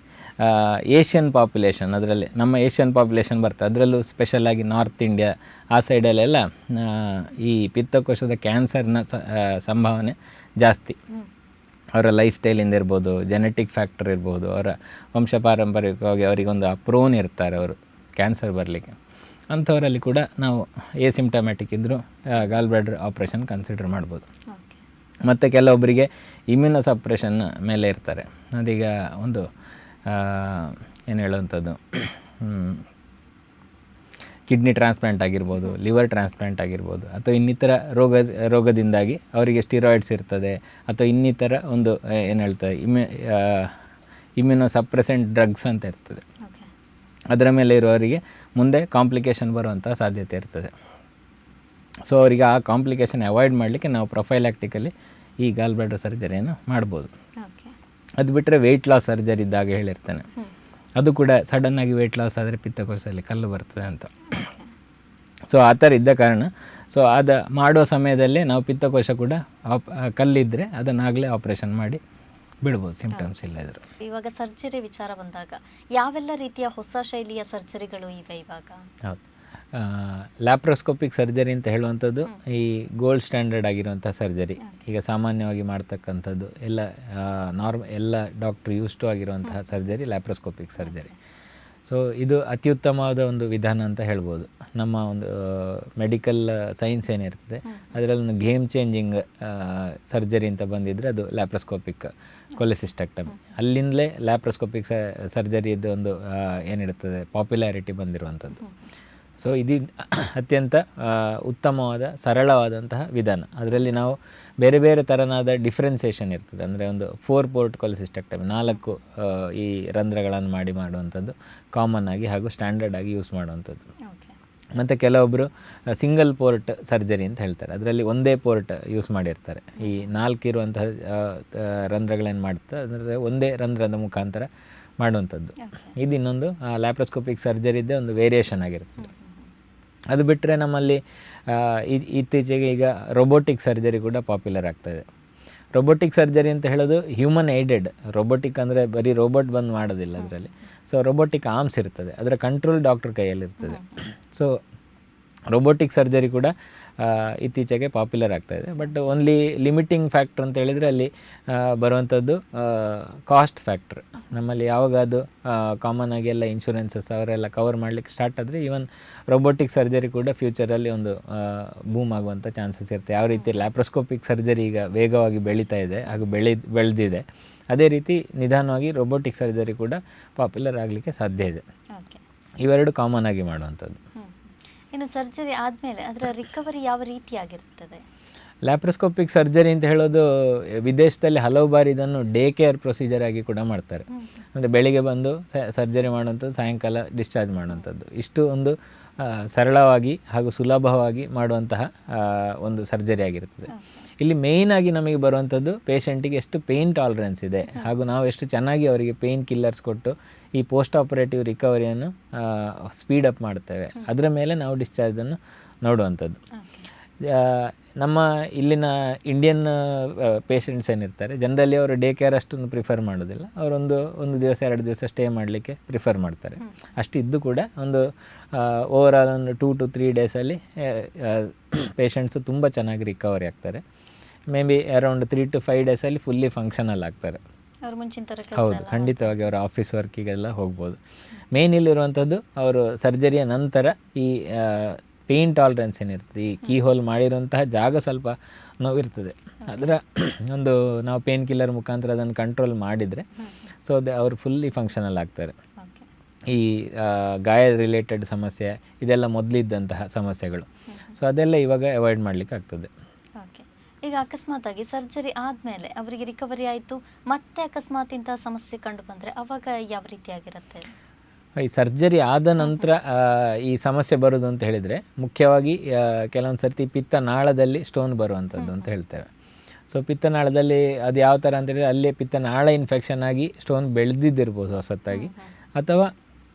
ಏಷ್ಯನ್ ಪಾಪ್ಯುಲೇಷನ್, ಅದರಲ್ಲಿ ನಮ್ಮ ಏಷ್ಯನ್ ಪಾಪ್ಯುಲೇಷನ್ ಬರ್ತದೆ, ಅದರಲ್ಲೂ ಸ್ಪೆಷಲಾಗಿ ನಾರ್ತ್ ಇಂಡಿಯಾ ಆ ಸೈಡಲ್ಲೆಲ್ಲ ಈ ಪಿತ್ತಕೋಶದ ಕ್ಯಾನ್ಸರ್ನ ಸಂಭಾವನೆ ಜಾಸ್ತಿ. ಅವರ ಲೈಫ್ ಸ್ಟೈಲಿಂದ ಇರ್ಬೋದು, ಜೆನೆಟಿಕ್ ಫ್ಯಾಕ್ಟರ್ ಇರ್ಬೋದು, ಅವರ ವಂಶ ಪಾರಂಪರಿಕವಾಗಿ ಅವರಿಗೊಂದು ಪ್ರೋನ್ ಇರ್ತಾರೆ ಅವರು ಕ್ಯಾನ್ಸರ್ ಬರಲಿಕ್ಕೆ. ಅಂಥವರಲ್ಲಿ ಕೂಡ ನಾವು ಎಸಿಂಪ್ಟಮ್ಯಾಟಿಕ್ ಇದ್ದರೂ ಗಾಲ್ ಬ್ಲಾಡರ್ ಆಪ್ರೇಷನ್ ಕನ್ಸಿಡರ್ ಮಾಡ್ಬೋದು. ಮತ್ತು ಕೆಲವೊಬ್ಬರಿಗೆ ಇಮ್ಯುನೋ ಸಪ್ರೆಷನ್ ಮೇಲೆ ಇರ್ತಾರೆ. ಅದೀಗ ಒಂದು ಏನು ಹೇಳುವಂಥದ್ದು, ಕಿಡ್ನಿ ಟ್ರಾನ್ಸ್ಪ್ಲಾಂಟ್ ಆಗಿರ್ಬೋದು, ಲಿವರ್ ಟ್ರಾನ್ಸ್ಪ್ಲಾಂಟ್ ಆಗಿರ್ಬೋದು, ಅಥವಾ ಇನ್ನಿತರ ರೋಗದಿಂದಾಗಿ ಅವರಿಗೆ ಸ್ಟಿರಾಯ್ಡ್ಸ್ ಇರ್ತದೆ, ಅಥವಾ ಇನ್ನಿತರ ಒಂದು ಏನು ಹೇಳ್ತಾರೆ ಇಮ್ಯುನೋ ಸಪ್ರೆಸೆಂಟ್ ಡ್ರಗ್ಸ್ ಅಂತ ಇರ್ತದೆ. ಅದರ ಮೇಲೆ ಇರುವವರಿಗೆ ಮುಂದೆ ಕಾಂಪ್ಲಿಕೇಶನ್ ಬರುವಂಥ ಸಾಧ್ಯತೆ ಇರ್ತದೆ. ಸೊ ಅವರಿಗೆ ಆ ಕಾಂಪ್ಲಿಕೇಶನ್ ಅವಾಯ್ಡ್ ಮಾಡಲಿಕ್ಕೆ ನಾವು ಪ್ರೊಫೈಲಾಕ್ಟಿಕಲಿ ಈ ಗಾಲ್ ಬ್ಲಾಡರ್ ಸರ್ಜರಿಯನ್ನು ಮಾಡ್ಬೋದು. ಅದು ಬಿಟ್ಟರೆ ವೆಯ್ಟ್ ಲಾಸ್ ಸರ್ಜರಿ ಇದ್ದಾಗ ಹೇಳಿರ್ತೇನೆ, ಅದು ಕೂಡ ಸಡನ್ನಾಗಿ ವೆಯ್ಟ್ ಲಾಸ್ ಆದರೆ ಪಿತ್ತಕೋಶದಲ್ಲಿ ಕಲ್ಲು ಬರ್ತದೆ ಅಂತ. ಸೊ ಆ ಥರ ಇದ್ದ ಕಾರಣ ಸೊ ಅದು ಮಾಡುವ ಸಮಯದಲ್ಲೇ ನಾವು ಪಿತ್ತಕೋಶ ಕೂಡ ಕಲ್ಲಿದ್ದರೆ ಅದನ್ನಾಗಲೇ ಆಪ್ರೇಷನ್ ಮಾಡಿ ಬಿಡ್ಬೋದು, ಸಿಂಪ್ಟಮ್ಸ್ ಇಲ್ಲ ಇದ್ರು. ಇವಾಗ ಸರ್ಜರಿ ವಿಚಾರ ಬಂದಾಗ ಯಾವೆಲ್ಲ ರೀತಿಯ ಹೊಸ ಶೈಲಿಯ ಸರ್ಜರಿಗಳು ಇವೆ ಇವಾಗ? ಹೌದು, ಲ್ಯಾಪ್ರೋಸ್ಕೋಪಿಕ್ ಸರ್ಜರಿ ಅಂತ ಹೇಳುವಂಥದ್ದು ಈ ಗೋಲ್ಡ್ ಸ್ಟ್ಯಾಂಡರ್ಡ್ ಆಗಿರುವಂಥ ಸರ್ಜರಿ. ಈಗ ಸಾಮಾನ್ಯವಾಗಿ ಮಾಡ್ತಕ್ಕಂಥದ್ದು ಎಲ್ಲ ಡಾಕ್ಟ್ರ್ ಯೂಸ್ಟು ಆಗಿರುವಂತಹ ಸರ್ಜರಿ ಲ್ಯಾಪ್ರೋಸ್ಕೋಪಿಕ್ ಸರ್ಜರಿ. ಸೊ ಇದು ಅತ್ಯುತ್ತಮವಾದ ಒಂದು ವಿಧಾನ ಅಂತ ಹೇಳ್ಬೋದು. ನಮ್ಮ ಒಂದು ಮೆಡಿಕಲ್ ಸೈನ್ಸ್ ಏನಿರ್ತದೆ ಅದರಲ್ಲಿ ಒಂದು ಗೇಮ್ ಚೇಂಜಿಂಗ್ ಸರ್ಜರಿ ಅಂತ ಬಂದಿದ್ದರೆ ಅದು ಲ್ಯಾಪ್ರೋಸ್ಕೋಪಿಕ್ ಕೊಲೆಸಿಸ್ಟೆಕ್ಟಮಿ. ಅಲ್ಲಿಂದಲೇ ಲ್ಯಾಪ್ರೋಸ್ಕೋಪಿಕ್ ಸರ್ಜರಿದು ಒಂದು ಏನಿರ್ತದೆ ಪಾಪ್ಯುಲಾರಿಟಿ ಬಂದಿರುವಂಥದ್ದು. ಸೊ ಇದು ಅತ್ಯಂತ ಉತ್ತಮವಾದ ಸರಳವಾದಂತಹ ವಿಧಾನ. ಅದರಲ್ಲಿ ನಾವು ಬೇರೆ ಬೇರೆ ಥರನಾದ ಡಿಫ್ರೆನ್ಸಿಯೇಷನ್ ಇರ್ತದೆ. ಅಂದರೆ ಒಂದು 4 ಪೋರ್ಟ್ ಕೊಲೆಸಿಸ್ಟೆಕ್ಟಮಿ, 4 ಈ ರಂಧ್ರಗಳನ್ನು ಮಾಡುವಂಥದ್ದು ಕಾಮನ್ ಆಗಿ ಹಾಗೂ ಸ್ಟ್ಯಾಂಡರ್ಡ್ ಆಗಿ ಯೂಸ್ ಮಾಡುವಂಥದ್ದು. ಮತ್ತು ಕೆಲವೊಬ್ಬರು ಸಿಂಗಲ್ ಪೋರ್ಟ್ ಸರ್ಜರಿ ಅಂತ ಹೇಳ್ತಾರೆ, ಅದರಲ್ಲಿ ಒಂದೇ ಪೋರ್ಟ್ ಯೂಸ್ ಮಾಡಿರ್ತಾರೆ. ಈ 4 ಇರುವಂತಹ ರಂಧ್ರಗಳೇನು ಮಾಡ್ತಾರೆ ಅಂದರೆ ಒಂದೇ ರಂಧ್ರದ ಮುಖಾಂತರ ಮಾಡುವಂಥದ್ದು. ಇದು ಇನ್ನೊಂದು ಲ್ಯಾಪ್ರೋಸ್ಕೋಪಿಕ್ ಸರ್ಜರಿದ್ದೇ ಒಂದು ವೇರಿಯೇಷನ್ ಆಗಿರ್ತದೆ. ಅದು ಬಿಟ್ಟರೆ ನಮ್ಮಲ್ಲಿ ಇತ್ತೀಚೆಗೆ ಈಗ ರೊಬೋಟಿಕ್ ಸರ್ಜರಿ ಕೂಡ ಪಾಪ್ಯುಲರ್ ಆಗ್ತಾಯಿದೆ. ರೊಬೋಟಿಕ್ ಸರ್ಜರಿ ಅಂತ ಹೇಳೋದು ಹ್ಯೂಮನ್ ಏಡೆಡ್. ರೊಬೋಟಿಕ್ ಅಂದರೆ ಬರೀ ರೋಬೋಟ್ ಬಂದು ಮಾಡೋದಿಲ್ಲ ಅದರಲ್ಲಿ. ಸೊ ರೊಬೋಟಿಕ್ ಆರ್ಮ್ಸ್ ಇರ್ತದೆ, ಅದರ ಕಂಟ್ರೋಲ್ ಡಾಕ್ಟ್ರ್ ಕೈಯಲ್ಲಿರ್ತದೆ. ಸೊ ರೊಬೋಟಿಕ್ ಸರ್ಜರಿ ಕೂಡ ಇತ್ತೀಚೆಗೆ ಪಾಪ್ಯುಲರ್ ಆಗ್ತಾಯಿದೆ. ಬಟ್ ಓನ್ಲಿ ಲಿಮಿಟಿಂಗ್ ಫ್ಯಾಕ್ಟ್ರ್ ಅಂತ ಹೇಳಿದರೆ ಅಲ್ಲಿ ಬರುವಂಥದ್ದು ಕಾಸ್ಟ್ ಫ್ಯಾಕ್ಟ್ರ್. ನಮ್ಮಲ್ಲಿ ಯಾವಾಗ ಅದು ಕಾಮನ್ ಆಗಿ ಎಲ್ಲ ಇನ್ಶೂರೆನ್ಸಸ್ ಅವರೆಲ್ಲ ಕವರ್ ಮಾಡಲಿಕ್ಕೆ ಸ್ಟಾರ್ಟ್ ಆದರೆ ಈವನ್ ರೊಬೋಟಿಕ್ ಸರ್ಜರಿ ಕೂಡ ಫ್ಯೂಚರಲ್ಲಿ ಒಂದು ಬೂಮ್ ಆಗುವಂಥ ಚಾನ್ಸಸ್ ಇರುತ್ತೆ. ಯಾವ ರೀತಿ ಲ್ಯಾಪ್ರೋಸ್ಕೋಪಿಕ್ ಸರ್ಜರಿ ಈಗ ವೇಗವಾಗಿ ಬೆಳೀತಾ ಇದೆ ಹಾಗೂ ಬೆಳೆದಿದೆ, ಅದೇ ರೀತಿ ನಿಧಾನವಾಗಿ ರೊಬೋಟಿಕ್ ಸರ್ಜರಿ ಕೂಡ ಪಾಪ್ಯುಲರ್ ಆಗಲಿಕ್ಕೆ ಸಾಧ್ಯ ಇದೆ. ಇವೆರಡು ಕಾಮನ್ ಆಗಿ ಮಾಡುವಂಥದ್ದು. ಇನ್ನು ಸರ್ಜರಿ ಆದಮೇಲೆ ಅದರ ರಿಕವರಿ ಯಾವ ರೀತಿಯಾಗಿರ್ತದೆ? ಲ್ಯಾಪ್ರೋಸ್ಕೋಪಿಕ್ ಸರ್ಜರಿ ಅಂತ ಹೇಳೋದು ವಿದೇಶದಲ್ಲಿ ಹಲವು ಬಾರಿ ಇದನ್ನು ಡೇ ಕೇರ್ ಪ್ರೊಸೀಜರ್ ಆಗಿ ಕೂಡ ಮಾಡ್ತಾರೆ. ಅಂದರೆ ಬೆಳಿಗ್ಗೆ ಬಂದು ಸರ್ಜರಿ ಮಾಡುವಂಥದ್ದು, ಸಾಯಂಕಾಲ ಡಿಸ್ಚಾರ್ಜ್ ಮಾಡುವಂಥದ್ದು. ಇಷ್ಟು ಒಂದು ಸರಳವಾಗಿ ಹಾಗೂ ಸುಲಭವಾಗಿ ಮಾಡುವಂತಹ ಒಂದು ಸರ್ಜರಿ ಆಗಿರ್ತದೆ. ಇಲ್ಲಿ ಮೇಯ್ನಾಗಿ ನಮಗೆ ಬರುವಂಥದ್ದು ಪೇಷಂಟಿಗೆ ಎಷ್ಟು ಪೇಯ್ನ್ ಟಾಲರೆನ್ಸ್ ಇದೆ ಹಾಗೂ ನಾವು ಎಷ್ಟು ಚೆನ್ನಾಗಿ ಅವರಿಗೆ ಪೇಯ್ನ್ ಕಿಲ್ಲರ್ಸ್ ಕೊಟ್ಟು ಈ ಪೋಸ್ಟ್ ಆಪರೇಟಿವ್ ರಿಕವರಿಯನ್ನು ಸ್ಪೀಡಪ್ ಮಾಡ್ತೇವೆ, ಅದರ ಮೇಲೆ ನಾವು ಡಿಸ್ಚಾರ್ಜನ್ನು ನೋಡುವಂಥದ್ದು. ನಮ್ಮ ಇಲ್ಲಿನ ಇಂಡಿಯನ್ ಪೇಷಂಟ್ಸ್ ಏನಿರ್ತಾರೆ ಜನರಲಿ ಅವರು ಡೇ ಕೇರ್ ಅಷ್ಟೊಂದು ಪ್ರಿಫರ್ ಮಾಡೋದಿಲ್ಲ. ಅವರೊಂದು 1 ದಿವಸ 2 ದಿವಸ ಸ್ಟೇ ಮಾಡಲಿಕ್ಕೆ ಪ್ರಿಫರ್ ಮಾಡ್ತಾರೆ. ಅಷ್ಟಿದ್ದು ಕೂಡ ಒಂದು ಓವರಾಲ್ ಒಂದು 2 to 3 ಡೇಸಲ್ಲಿ ಪೇಷಂಟ್ಸು ತುಂಬ ಚೆನ್ನಾಗಿ ರಿಕವರಿ ಆಗ್ತಾರೆ. ಮೇ ಬಿ ಅರೌಂಡ್ 3 to 5 ಡೇಸಲ್ಲಿ ಫುಲ್ಲಿ ಫಂಕ್ಷನಲ್ ಆಗ್ತಾರೆ. ಹೌದು, ಖಂಡಿತವಾಗಿ ಅವರ ಆಫೀಸ್ ವರ್ಕಿಗೆಲ್ಲ ಹೋಗ್ಬೋದು. ಮೇನ್ ಇಲ್ಲಿರುವಂಥದ್ದು ಅವರು ಸರ್ಜರಿಯ ನಂತರ ಈ ಪೇಯ್ನ್ ಟಾಲರೆನ್ಸ್ ಏನಿರ್ತದೆ, ಈ ಕೀ ಹೋಲ್ ಮಾಡಿರುವಂತಹ ಜಾಗ ಸ್ವಲ್ಪ ನೋವಿರ್ತದೆ, ಅದರ ಒಂದು ನಾವು ಪೇನ್ ಕಿಲ್ಲರ್ ಮುಖಾಂತರ ಅದನ್ನು ಕಂಟ್ರೋಲ್ ಮಾಡಿದರೆ ಸೊ ಅವರು ಫುಲ್ಲಿ ಫಂಕ್ಷನಲ್ ಆಗ್ತಾರೆ. ಈ ಗಾಯ ರಿಲೇಟೆಡ್ ಸಮಸ್ಯೆ ಇದೆಲ್ಲ ಮೊದಲಿದ್ದಂತಹ ಸಮಸ್ಯೆಗಳು, ಸೊ ಅದೆಲ್ಲ ಇವಾಗ ಅವಾಯ್ಡ್ ಮಾಡಲಿಕ್ಕೆ ಆಗ್ತದೆ. ಈಗ ಅಕಸ್ಮಾತ್ ಆಗಿ ಸರ್ಜರಿ ಆದಮೇಲೆ ಅವರಿಗೆ ರಿಕವರಿ ಆಯಿತು, ಮತ್ತೆ ಅಕಸ್ಮಾತ್ ಇಂಥ ಸಮಸ್ಯೆ ಕಂಡು ಬಂದರೆ ಅವಾಗ ಯಾವ ರೀತಿಯಾಗಿರುತ್ತೆ? ಈ ಸರ್ಜರಿ ಆದ ನಂತರ ಈ ಸಮಸ್ಯೆ ಬರೋದು ಅಂತ ಹೇಳಿದರೆ ಮುಖ್ಯವಾಗಿ ಕೆಲವೊಂದು ಸರ್ತಿ ಪಿತ್ತನಾಳದಲ್ಲಿ ಸ್ಟೋನ್ ಬರುವಂಥದ್ದು ಅಂತ ಹೇಳ್ತೇವೆ. ಸೊ ಪಿತ್ತನಾಳದಲ್ಲಿ ಅದು ಯಾವ ಥರ ಅಂತೇಳಿದರೆ ಅಲ್ಲೇ ಪಿತ್ತನಾಳ ಇನ್ಫೆಕ್ಷನ್ ಆಗಿ ಸ್ಟೋನ್ ಬೆಳೆದಿದ್ದಿರ್ಬೋದು ಹೊಸತ್ತಾಗಿ, ಅಥವಾ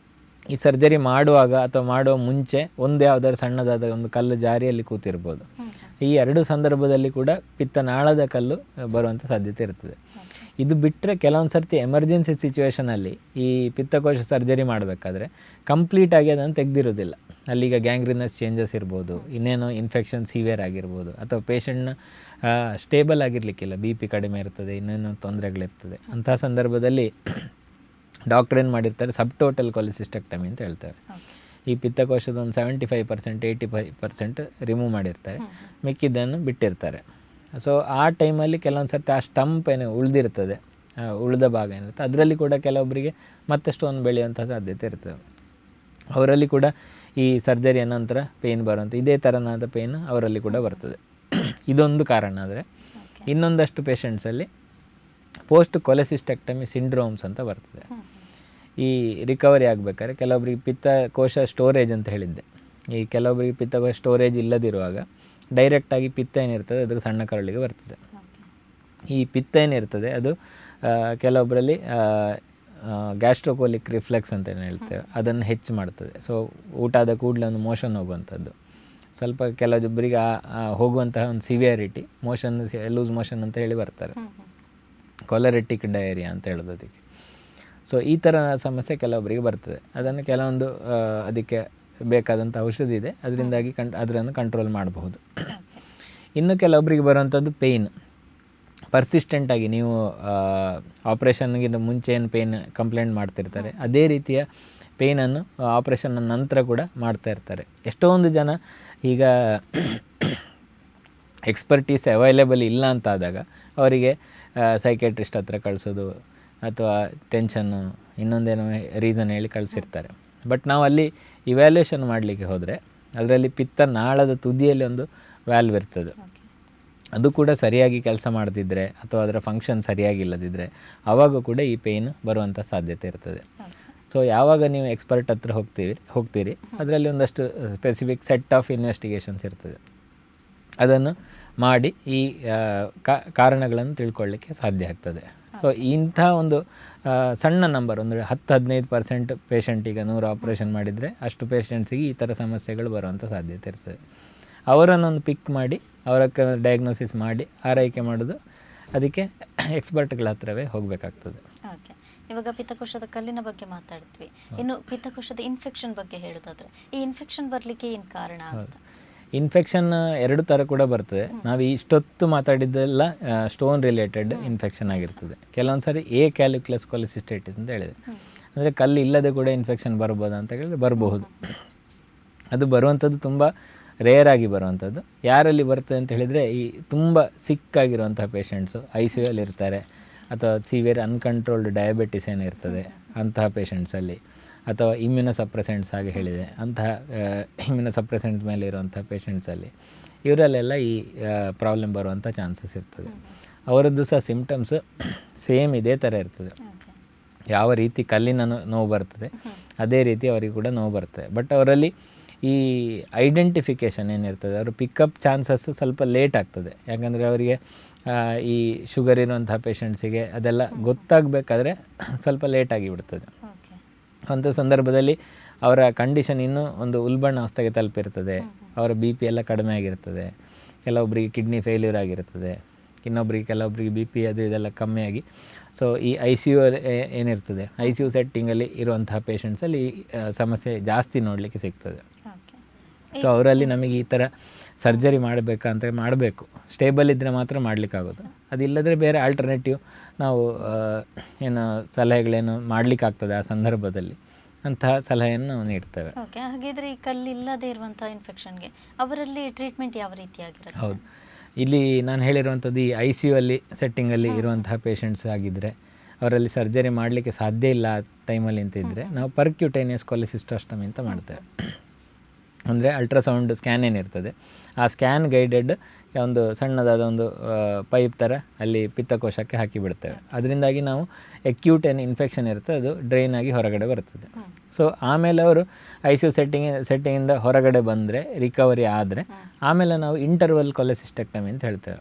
ಈ ಸರ್ಜರಿ ಮಾಡುವಾಗ ಅಥವಾ ಮಾಡುವ ಮುಂಚೆ ಒಂದು ಯಾವುದಾದ್ರು ಸಣ್ಣದಾದ ಒಂದು ಕಲ್ಲು ಜಾರಿಯಲ್ಲಿ ಕೂತಿರ್ಬೋದು. ಈ 2 ಸಂದರ್ಭದಲ್ಲಿ ಕೂಡ ಪಿತ್ತನಾಳದ ಕಲ್ಲು ಬರುವಂಥ ಸಾಧ್ಯತೆ ಇರ್ತದೆ. ಇದು ಬಿಟ್ಟರೆ ಕೆಲವೊಂದು ಸರ್ತಿ ಎಮರ್ಜೆನ್ಸಿ ಸಿಚುವೇಷನಲ್ಲಿ ಈ ಪಿತ್ತಕೋಶ ಸರ್ಜರಿ ಮಾಡಬೇಕಾದ್ರೆ ಕಂಪ್ಲೀಟಾಗಿ ಅದನ್ನು ತೆಗೆದಿರೋದಿಲ್ಲ. ಅಲ್ಲಿಗ ಗ್ಯಾಂಗ್ರಿನಸ್ ಚೇಂಜಸ್ ಇರ್ಬೋದು, ಇನ್ನೇನೋ ಇನ್ಫೆಕ್ಷನ್ ಸಿವಿಯರ್ ಆಗಿರ್ಬೋದು, ಅಥವಾ ಪೇಷಂಟ್ನ ಸ್ಟೇಬಲ್ ಆಗಿರಲಿಕ್ಕಿಲ್ಲ, ಬಿ ಪಿ ಕಡಿಮೆ ಇರ್ತದೆ, ಇನ್ನೇನೋ ತೊಂದರೆಗಳಿರ್ತದೆ. ಅಂಥ ಸಂದರ್ಭದಲ್ಲಿ ಡಾಕ್ಟ್ರ್ ಏನು ಮಾಡಿರ್ತಾರೆ, ಸಬ್ ಟೋಟಲ್ ಕೊಲೆಸಿಸ್ಟೆಕ್ಟಮಿ ಅಂತ ಹೇಳ್ತಾರೆ. ಈ ಪಿತ್ತಕೋಶದ ಒಂದು 75% 85% ರಿಮೂವ್ ಮಾಡಿರ್ತಾರೆ, ಮಿಕ್ಕಿದ್ದನ್ನು ಬಿಟ್ಟಿರ್ತಾರೆ. ಸೊ ಆ ಟೈಮಲ್ಲಿ ಕೆಲವೊಂದು ಸರ್ತಿ ಆ ಸ್ಟಂಪ್ ಏನು ಉಳಿದಿರ್ತದೆ, ಉಳಿದ ಭಾಗ ಏನಿರುತ್ತೆ ಅದರಲ್ಲಿ ಕೂಡ ಕೆಲವೊಬ್ಬರಿಗೆ ಮತ್ತೆ ಸ್ಟೋನ್ ಬೆಳೆಯುವಂಥ ಸಾಧ್ಯತೆ ಇರ್ತದೆ. ಅವರಲ್ಲಿ ಕೂಡ ಈ ಸರ್ಜರಿಯ ನಂತರ ಪೇಯ್ನ್ ಬರುವಂಥ ಇದೇ ಥರನಾದ ಪೇಯ್ನ್ ಅವರಲ್ಲಿ ಕೂಡ ಬರ್ತದೆ. ಇದೊಂದು ಕಾರಣ. ಆದರೆ ಇನ್ನೊಂದಷ್ಟು ಪೇಷಂಟ್ಸಲ್ಲಿ ಪೋಸ್ಟ್ ಕೊಲೆಸಿಸ್ಟೆಕ್ಟಮಿ ಸಿಂಡ್ರೋಮ್ಸ್ ಅಂತ ಬರ್ತದೆ. ಈ ರಿಕವರಿ ಆಗಬೇಕಾದ್ರೆ ಕೆಲವೊಬ್ಬರಿಗೆ ಪಿತ್ತಕೋಶ ಸ್ಟೋರೇಜ್ ಅಂತ ಹೇಳಿದ್ದೆ, ಈ ಕೆಲವೊಬ್ಬರಿಗೆ ಪಿತ್ತಕೋಶ ಸ್ಟೋರೇಜ್ ಇಲ್ಲದಿರುವಾಗ ಡೈರೆಕ್ಟಾಗಿ ಪಿತ್ತ ಏನಿರ್ತದೆ ಅದು ಸಣ್ಣ ಕರಳಿಗೆ ಬರ್ತದೆ. ಈ ಪಿತ್ತ ಏನಿರ್ತದೆ ಅದು ಕೆಲವೊಬ್ಬರಲ್ಲಿ ಗ್ಯಾಸ್ಟ್ರೋಕೋಲಿಕ್ ರಿಫ್ಲೆಕ್ಸ್ ಅಂತ ಏನು ಹೇಳ್ತೇವೆ ಅದನ್ನು ಹೆಚ್ಚು ಮಾಡ್ತದೆ. ಸೊ ಊಟ ಆದ ಕೂಡಲೇ ಒಂದು ಮೋಷನ್ ಹೋಗುವಂಥದ್ದು, ಸ್ವಲ್ಪ ಕೆಲವೊಬ್ಬರಿಗೆ ಹೋಗುವಂತಹ ಒಂದು ಸಿವಿಯಾರಿಟಿ, ಮೋಷನ್ ಲೂಸ್ ಮೋಷನ್ ಅಂತ ಹೇಳಿ ಬರ್ತಾರೆ, ಕೊಲರೆಟಿಕ್ ಡಯರಿಯಾ ಅಂತ ಹೇಳೋದು ಅದಕ್ಕೆ. ಸೊ ಈ ಥರ ಸಮಸ್ಯೆ ಕೆಲವೊಬ್ಬರಿಗೆ ಬರ್ತದೆ. ಅದನ್ನು ಕೆಲವೊಂದು ಅದಕ್ಕೆ ಬೇಕಾದಂಥ ಔಷಧಿ ಇದೆ, ಅದರಿಂದಾಗಿ ಅದನ್ನು ಕಂಟ್ರೋಲ್ ಮಾಡಬಹುದು. ಇನ್ನು ಕೆಲವೊಬ್ಬರಿಗೆ ಬರುವಂಥದ್ದು ಪೇಯ್ನ್ ಪರ್ಸಿಸ್ಟೆಂಟಾಗಿ, ನೀವು ಆಪ್ರೇಷನ್ಗಿಂತ ಮುಂಚೆ ಏನು ಪೇಯ್ನ್ ಕಂಪ್ಲೇಂಟ್ ಮಾಡ್ತಿರ್ತಾರೆ ಅದೇ ರೀತಿಯ ಪೇಯ್ನನ್ನು ಆಪ್ರೇಷನ್ನ ನಂತರ ಕೂಡ ಮಾಡ್ತಾ ಇರ್ತಾರೆ. ಎಷ್ಟೊಂದು ಜನ ಈಗ ಎಕ್ಸ್ಪರ್ಟೀಸ್ ಅವೈಲೇಬಲ್ ಇಲ್ಲ ಅಂತಾದಾಗ ಅವರಿಗೆ ಸೈಕ್ಯಾಟ್ರಿಸ್ಟ್ ಹತ್ರ ಕಳಿಸೋದು ಅಥವಾ ಟೆನ್ಷನ್ನು ಇನ್ನೊಂದೇನೋ ರೀಸನ್ ಹೇಳಿ ಕಳಿಸಿರ್ತಾರೆ. ಬಟ್ ನಾವು ಅಲ್ಲಿ ಇವ್ಯಾಲ್ಯೂಷನ್ ಮಾಡಲಿಕ್ಕೆ ಹೋದರೆ ಅದರಲ್ಲಿ ಪಿತ್ತ ನಾಳದ ತುದಿಯಲ್ಲಿ ಒಂದು ವ್ಯಾಲ್ವ್ ಇರ್ತದೆ, ಅದು ಕೂಡ ಸರಿಯಾಗಿ ಕೆಲಸ ಮಾಡ್ತಿದ್ರೆ ಅಥವಾ ಅದರ ಫಂಕ್ಷನ್ ಸರಿಯಾಗಿಲ್ಲದಿದ್ದರೆ ಆವಾಗ ಕೂಡ ಈ ಪೇಯ್ನ್ ಬರುವಂಥ ಸಾಧ್ಯತೆ ಇರ್ತದೆ. ಸೊ ಯಾವಾಗ ನೀವು ಎಕ್ಸ್ಪರ್ಟ್ ಹತ್ರ ಹೋಗ್ತೀರಿ ಅದರಲ್ಲಿ ಒಂದಷ್ಟು ಸ್ಪೆಸಿಫಿಕ್ ಸೆಟ್ ಆಫ್ ಇನ್ವೆಸ್ಟಿಗೇಷನ್ಸ್ ಇರ್ತದೆ, ಅದನ್ನು ಮಾಡಿ ಈ ಕಾರಣಗಳನ್ನು ತಿಳ್ಕೊಳ್ಳಿಕ್ಕೆ ಸಾಧ್ಯ ಆಗ್ತದೆ. ಸೊ ಇಂಥ ಒಂದು ಸಣ್ಣ ನಂಬರ್, ಅಂದರೆ 10-15% ಪೇಷಂಟ್, ಈಗ 100 ಆಪ್ರೇಷನ್ ಮಾಡಿದರೆ ಅಷ್ಟು ಪೇಷಂಟ್ಸಿಗೆ ಈ ಥರ ಸಮಸ್ಯೆಗಳು ಬರುವಂಥ ಸಾಧ್ಯತೆ ಇರ್ತದೆ. ಅವರನ್ನೊಂದು ಪಿಕ್ ಮಾಡಿ ಅವರ ಡಯಾಗ್ನೋಸಿಸ್ ಮಾಡಿ ಆರೈಕೆ ಮಾಡೋದು, ಅದಕ್ಕೆ ಎಕ್ಸ್ಪರ್ಟ್ಗಳ ಹತ್ರವೇ ಹೋಗಬೇಕಾಗ್ತದೆ. ಓಕೆ, ಇವಾಗ ಪಿತ್ತಕೋಶದ ಕಲ್ಲಿನ ಬಗ್ಗೆ ಮಾತಾಡ್ತೀವಿ, ಇನ್ನು ಪಿತ್ತಕೋಶದ ಇನ್ಫೆಕ್ಷನ್ ಬಗ್ಗೆ ಹೇಳೋದಾದ್ರೆ ಈ ಇನ್ಫೆಕ್ಷನ್ ಬರಲಿಕ್ಕೆ ಏನು ಕಾರಣ ಅಂತ? ಇನ್ಫೆಕ್ಷನ್ 2 ಥರ ಕೂಡ ಬರ್ತದೆ. ನಾವು ಇಷ್ಟೊತ್ತು ಮಾತಾಡಿದ್ದೆಲ್ಲ ಸ್ಟೋನ್ ರಿಲೇಟೆಡ್ ಇನ್ಫೆಕ್ಷನ್ ಆಗಿರ್ತದೆ. ಕೆಲವೊಂದು ಸಾರಿ ಕ್ಯಾಲ್ಯುಕ್ಲಸ್ ಕೊಲೆಸಿಸ್ಟೈಟಿಸ್ ಅಂತ ಹೇಳಿದೆ, ಅಂದರೆ ಕಲ್ಲು ಇಲ್ಲದೆ ಕೂಡ ಇನ್ಫೆಕ್ಷನ್ ಬರ್ಬೋದಾ ಅಂತ ಹೇಳಿದ್ರೆ ಬರಬಹುದು. ಅದು ಬರುವಂಥದ್ದು ತುಂಬ ರೇರ್ ಆಗಿ ಬರುವಂಥದ್ದು. ಯಾರಲ್ಲಿ ಬರ್ತದೆ ಅಂತ ಹೇಳಿದರೆ ಈ ತುಂಬ ಸಿಕ್ಕಾಗಿರುವಂಥ ಪೇಷಂಟ್ಸು, ICU ಅಲ್ಲಿ ಇರ್ತಾರೆ, ಅಥವಾ ಸಿವಿಯರ್ ಅನ್ಕಂಟ್ರೋಲ್ಡ್ ಡಯಾಬಿಟಿಸ್ ಏನಿರ್ತದೆ ಅಂತಹ ಪೇಷಂಟ್ಸಲ್ಲಿ, ಅಥವಾ ಇಮ್ಯುನೋಸಪ್ರೆಸೆಂಟ್ಸ್ ಆಗಿ ಹೇಳಿದೆ ಅಂತಹ ಇಮ್ಯುನೋಸಪ್ರೆಸೆಂಟ್ ಮೇಲೆ ಇರುವಂಥ ಪೇಷಂಟ್ಸಲ್ಲಿ, ಇವರಲ್ಲೆಲ್ಲ ಈ ಪ್ರಾಬ್ಲಮ್ ಬರುವಂಥ ಚಾನ್ಸಸ್ ಇರ್ತದೆ. ಅವರದ್ದು ಸಹ ಸಿಮ್ಟಮ್ಸ್ ಸೇಮ್ ಇದೇ ಥರ ಇರ್ತದೆ. ಯಾವ ರೀತಿ ಕಲ್ಲಿನ ನೋವು ಬರ್ತದೆ ಅದೇ ರೀತಿ ಅವರಿಗೆ ಕೂಡ ನೋವು ಬರ್ತದೆ. ಬಟ್ ಅವರಲ್ಲಿ ಈ ಐಡೆಂಟಿಫಿಕೇಷನ್ ಏನಿರ್ತದೆ, ಅವರು ಪಿಕಪ್ ಚಾನ್ಸಸ್ಸು ಸ್ವಲ್ಪ ಲೇಟ್ ಆಗ್ತದೆ. ಯಾಕಂದರೆ ಅವರಿಗೆ ಈ ಶುಗರ್ ಇರುವಂಥ ಪೇಷಂಟ್ಸಿಗೆ ಅದೆಲ್ಲ ಗೊತ್ತಾಗಬೇಕಾದ್ರೆ ಸ್ವಲ್ಪ ಲೇಟಾಗಿ ಬಿಡ್ತದೆ. ಅಂಥ ಸಂದರ್ಭದಲ್ಲಿ ಅವರ ಕಂಡೀಷನ್ ಇನ್ನೂ ಒಂದು ಉಲ್ಬಣ ಅವಸ್ಥೆಗೆ ತಲುಪಿರ್ತದೆ. ಅವರ BP ಎಲ್ಲ ಕಡಿಮೆ ಆಗಿರ್ತದೆ, ಕೆಲವೊಬ್ಬರಿಗೆ ಕಿಡ್ನಿ ಫೇಲ್ಯೂರ್ ಆಗಿರ್ತದೆ, ಕೆಲವೊಬ್ಬರಿಗೆ BP ಅದು ಇದೆಲ್ಲ ಕಮ್ಮಿಯಾಗಿ. ಸೊ ಈ ICU ಏನಿರ್ತದೆ, ICU ಸೆಟ್ಟಿಂಗಲ್ಲಿ ಇರುವಂತಹ ಪೇಷಂಟ್ಸಲ್ಲಿ ಸಮಸ್ಯೆ ಜಾಸ್ತಿ ನೋಡಲಿಕ್ಕೆ ಸಿಗ್ತದೆ. ಸೊ ಅವರಲ್ಲಿ ನಮಗೆ ಈ ಥರ ಸರ್ಜರಿ ಮಾಡಬೇಕಂತ ಮಾಡಬೇಕು, ಸ್ಟೇಬಲ್ ಇದ್ದರೆ ಮಾತ್ರ ಮಾಡಲಿಕ್ಕಾಗೋದು. ಅದಿಲ್ಲದ್ರೆ ಬೇರೆ ಆಲ್ಟರ್ನೇಟಿವ್ ನಾವು ಏನು ಸಲಹೆಗಳೇನು ಮಾಡಲಿಕ್ಕಾಗ್ತದೆ ಆ ಸಂದರ್ಭದಲ್ಲಿ, ಅಂತಹ ಸಲಹೆಯನ್ನು ನಾವು ನೀಡ್ತೇವೆ. ಓಕೆ, ಹಾಗಿದ್ರೆ ಈ ಕಲ್ಲಿಲ್ಲದೆ ಇರುವಂಥ ಇನ್ಫೆಕ್ಷನ್ಗೆ ಅವರಲ್ಲಿ ಟ್ರೀಟ್ಮೆಂಟ್ ಯಾವ ರೀತಿಯಾಗಿರುತ್ತೆ? ಹೌದು, ಇಲ್ಲಿ ನಾನು ಹೇಳಿರುವಂಥದ್ದು ಈ ICU ಅಲ್ಲಿ ಸೆಟ್ಟಿಂಗಲ್ಲಿ ಇರುವಂತಹ ಪೇಷಂಟ್ಸ್ ಆಗಿದ್ದರೆ ಅವರಲ್ಲಿ ಸರ್ಜರಿ ಮಾಡಲಿಕ್ಕೆ ಸಾಧ್ಯ ಇಲ್ಲ ಆ ಟೈಮಲ್ಲಿ ಅಂತಿದ್ದರೆ ನಾವು ಪರ್ಕ್ಯೂಟೇನಿಯಸ್ ಕೊಲೆಸಿಸ್ಟೋಸ್ಟಮಿ ಅಂತ ಮಾಡ್ತೇವೆ. ಅಂದರೆ ಅಲ್ಟ್ರಾಸೌಂಡ್ ಸ್ಕ್ಯಾನ್ ಏನಿರ್ತದೆ ಆ ಸ್ಕ್ಯಾನ್ ಗೈಡೆಡ್ ಒಂದು ಸಣ್ಣದಾದ ಒಂದು ಪೈಪ್ ಥರ ಅಲ್ಲಿ ಪಿತ್ತಕೋಶಕ್ಕೆ ಹಾಕಿಬಿಡ್ತೇವೆ. ಅದರಿಂದಾಗಿ ನಾವು ಅಕ್ಯೂಟ್ ಏನು ಇನ್ಫೆಕ್ಷನ್ ಇರ್ತದೆ ಅದು ಡ್ರೈನ್ ಆಗಿ ಹೊರಗಡೆ ಬರ್ತದೆ. ಸೊ ಆಮೇಲೆ ಅವರು ICU ಸೆಟ್ಟಿಂಗಿಂದ ಹೊರಗಡೆ ಬಂದರೆ, ರಿಕವರಿ ಆದರೆ ಆಮೇಲೆ ನಾವು ಇಂಟರ್ವಲ್ ಕೊಲೆಸಿಸ್ಟೆಕ್ಟಮಿ ಅಂತ ಹೇಳ್ತೇವೆ.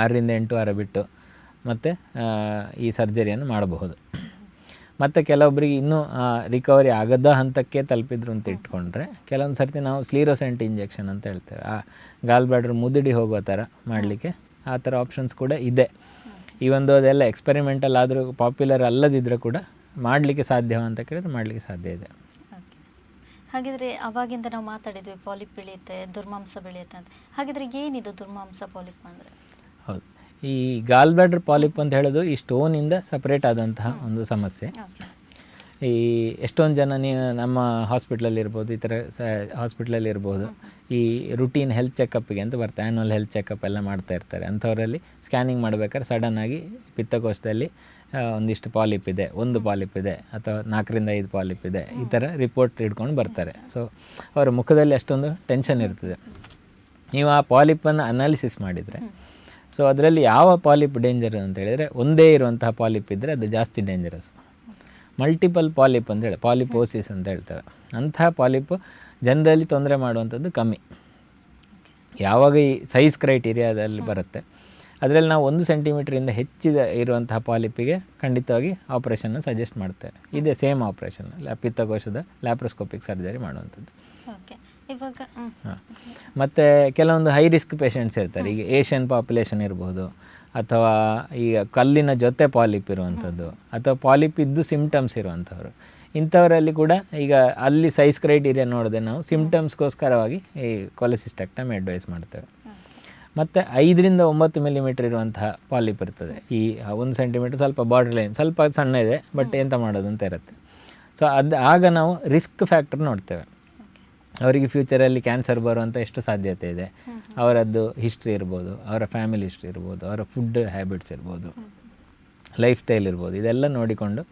6-8 ವಾರ ಬಿಟ್ಟು ಮತ್ತು ಈ ಸರ್ಜರಿಯನ್ನು ಮಾಡಬಹುದು. ಮತ್ತು ಕೆಲವೊಬ್ಬರಿಗೆ ಇನ್ನೂ ರಿಕವರಿ ಆಗದ ಹಂತಕ್ಕೆ ತಲುಪಿದ್ರು ಅಂತ ಇಟ್ಕೊಂಡ್ರೆ ಕೆಲವೊಂದು ಸರ್ತಿ ನಾವು ಸ್ಲೀರೋಸೆಂಟ್ ಇಂಜೆಕ್ಷನ್ ಅಂತ ಹೇಳ್ತೇವೆ. ಆ ಗಾಲ್ ಬ್ಲಾಡರ್ ಮುದುಡಿ ಹೋಗೋ ಥರ ಮಾಡಲಿಕ್ಕೆ ಆ ಥರ ಆಪ್ಷನ್ಸ್ ಕೂಡ ಇದೆ. ಒಂದು ಅದೆಲ್ಲ ಎಕ್ಸ್ಪೆರಿಮೆಂಟಲ್ ಆದರೂ ಪಾಪ್ಯುಲರ್ ಅಲ್ಲದಿದ್ದರೂ ಕೂಡ ಮಾಡಲಿಕ್ಕೆ ಸಾಧ್ಯವ ಅಂತ ಕೇಳಿದ್ರೆ ಮಾಡಲಿಕ್ಕೆ ಸಾಧ್ಯ ಇದೆ. ಓಕೆ, ಹಾಗಿದ್ರೆ ಅವಾಗಿಂದ ನಾವು ಮಾತಾಡಿದ್ವಿ ಪಾಲಿಪ್ ಬೆಳೆಯುತ್ತೆ, ದುರ್ಮಾಂಸ ಬೆಳೆಯುತ್ತೆ ಅಂತ. ಹಾಗಿದ್ರೆ ಏನಿದು ದುರ್ಮಾಂಸ ಪಾಲಿಪ್ ಅಂದರೆ? ಹೌದು, ಈ ಗಾಲ್ ಬ್ಲಾಡರ್ ಪಾಲಿಪ್ ಅಂತ ಹೇಳೋದು ಈ ಸ್ಟೋನಿಂದ ಸಪ್ರೇಟ್ ಆದಂತಹ ಒಂದು ಸಮಸ್ಯೆ. ಓಕೆ. ಈ ಎಷ್ಟೊಂದು ಜನ ನೀವು ನಮ್ಮ ಹಾಸ್ಪಿಟ್ಲಲ್ಲಿ ಇರ್ಬೋದು, ಈ ಥರ ಹಾಸ್ಪಿಟ್ಲಲ್ಲಿ ಇರ್ಬೋದು, ಈ ರುಟೀನ್ ಹೆಲ್ತ್ ಚೆಕಪ್ಪಿಗೆ ಅಂತ ಬರ್ತಾರೆ, ಆ್ಯನ್ಯುವಲ್ ಹೆಲ್ತ್ ಚೆಕಪ್ ಎಲ್ಲ ಮಾಡ್ತಾ ಇರ್ತಾರೆ. ಅಂಥವರಲ್ಲಿ ಸ್ಕ್ಯಾನಿಂಗ್ ಮಾಡಬೇಕಾದ್ರೆ ಸಡನ್ನಾಗಿ ಪಿತ್ತಕೋಶದಲ್ಲಿ ಒಂದಿಷ್ಟು ಪಾಲಿಪ್ ಇದೆ, ಒಂದು ಪಾಲಿಪ್ ಇದೆ ಅಥವಾ 4ರಿಂದ 5 ಪಾಲಿಪ್ ಇದೆ, ಈ ಥರ ರಿಪೋರ್ಟ್ ಹಿಡ್ಕೊಂಡು ಬರ್ತಾರೆ. ಸೊ ಅವರ ಮುಖದಲ್ಲಿ ಅಷ್ಟೊಂದು ಟೆನ್ಷನ್ ಇರ್ತದೆ. ನೀವು ಆ ಪಾಲಿಪನ್ನು ಅನಾಲಿಸಿಸ್ ಮಾಡಿದರೆ ಸೊ ಅದರಲ್ಲಿ ಯಾವ ಪಾಲಿಪ್ ಡೇಂಜರ್ ಅಂತ ಹೇಳಿದರೆ, ಒಂದೇ ಇರುವಂತಹ ಪಾಲಿಪ್ ಇದ್ದರೆ ಅದು ಜಾಸ್ತಿ ಡೇಂಜರಸ್. ಮಲ್ಟಿಪಲ್ ಪಾಲಿಪ್ ಅಂತೇಳಿ ಪಾಲಿಪೋಸಿಸ್ ಅಂತ ಹೇಳ್ತೇವೆ. ಅಂತಹ ಪಾಲಿಪ್ ಜನರಲ್ಲಿ ತೊಂದರೆ ಮಾಡುವಂಥದ್ದು ಕಮ್ಮಿ. ಯಾವಾಗ ಈ ಸೈಜ್ ಕ್ರೈಟೀರಿಯಾದಲ್ಲಿ ಬರುತ್ತೆ, ಅದರಲ್ಲಿ ನಾವು 1 ಸೆಂಟಿಮೀಟ್ರಿಂದ ಹೆಚ್ಚಿದ ಇರುವಂತಹ ಪಾಲಿಪ್ಪಿಗೆ ಖಂಡಿತವಾಗಿ ಆಪ್ರೇಷನ್ನ ಸಜೆಸ್ಟ್ ಮಾಡ್ತೇವೆ. ಇದೇ ಸೇಮ್ ಆಪ್ರೇಷನ್, ಪಿತ್ತಕೋಶದ ಲ್ಯಾಪ್ರೋಸ್ಕೋಪಿಕ್ ಸರ್ಜರಿ ಮಾಡುವಂಥದ್ದು. ಓಕೆ, ಇವಾಗ ಮತ್ತು ಕೆಲವೊಂದು ಹೈ ರಿಸ್ಕ್ ಪೇಷಂಟ್ಸ್ ಇರ್ತಾರೆ. ಈಗ ಏಷ್ಯನ್ ಪಾಪ್ಯುಲೇಷನ್ ಇರ್ಬೋದು, ಅಥವಾ ಈಗ ಕಲ್ಲಿನ ಜೊತೆ ಪಾಲಿಪ್ ಇರುವಂಥದ್ದು, ಅಥವಾ ಪಾಲಿಪ್ ಇದ್ದು ಸಿಮ್ಟಮ್ಸ್ ಇರುವಂಥವ್ರು. ಇಂಥವರಲ್ಲಿ ಕೂಡ ಈಗ ಅಲ್ಲಿ ಸೈಜ್ ಕ್ರೈಟೀರಿಯಾ ನೋಡದೆ ನಾವು ಸಿಮ್ಟಮ್ಸ್ಗೋಸ್ಕರವಾಗಿ ಈ ಕೊಲೆಸಿಸ್ಟೆಕ್ಟಮಿ ಅಡ್ವೈಸ್ ಮಾಡ್ತೇವೆ. ಮತ್ತು 5ರಿಂದ 9 ಮಿಲಿಮೀಟ್ರ್ ಇರುವಂತಹ ಪಾಲಿಪ್ ಇರ್ತದೆ. ಈ 1 ಸೆಂಟಿಮೀಟ್ರ್ ಸ್ವಲ್ಪ ಬಾರ್ಡರ್ ಲೈನ್ ಸ್ವಲ್ಪ ಸಣ್ಣ ಇದೆ, ಬಟ್ ಎಂತ ಮಾಡೋದು ಅಂತ ಇರುತ್ತೆ. ಸೊ ಆಗ ನಾವು ರಿಸ್ಕ್ ಫ್ಯಾಕ್ಟರ್ ನೋಡ್ತೇವೆ. ಅವರಿಗೆ ಫ್ಯೂಚರಲ್ಲಿ ಕ್ಯಾನ್ಸರ್ ಬರುವಂಥ ಎಷ್ಟು ಸಾಧ್ಯತೆ ಇದೆ, ಅವರದ್ದು ಹಿಸ್ಟ್ರಿ ಇರ್ಬೋದು, ಅವರ ಫ್ಯಾಮಿಲಿ ಹಿಸ್ಟ್ರಿ ಇರ್ಬೋದು, ಅವರ ಫುಡ್ ಹ್ಯಾಬಿಟ್ಸ್ ಇರ್ಬೋದು, ಲೈಫ್ ಸ್ಟೈಲ್ ಇರ್ಬೋದು, ಇದೆಲ್ಲ ನೋಡಿಕೊಂಡು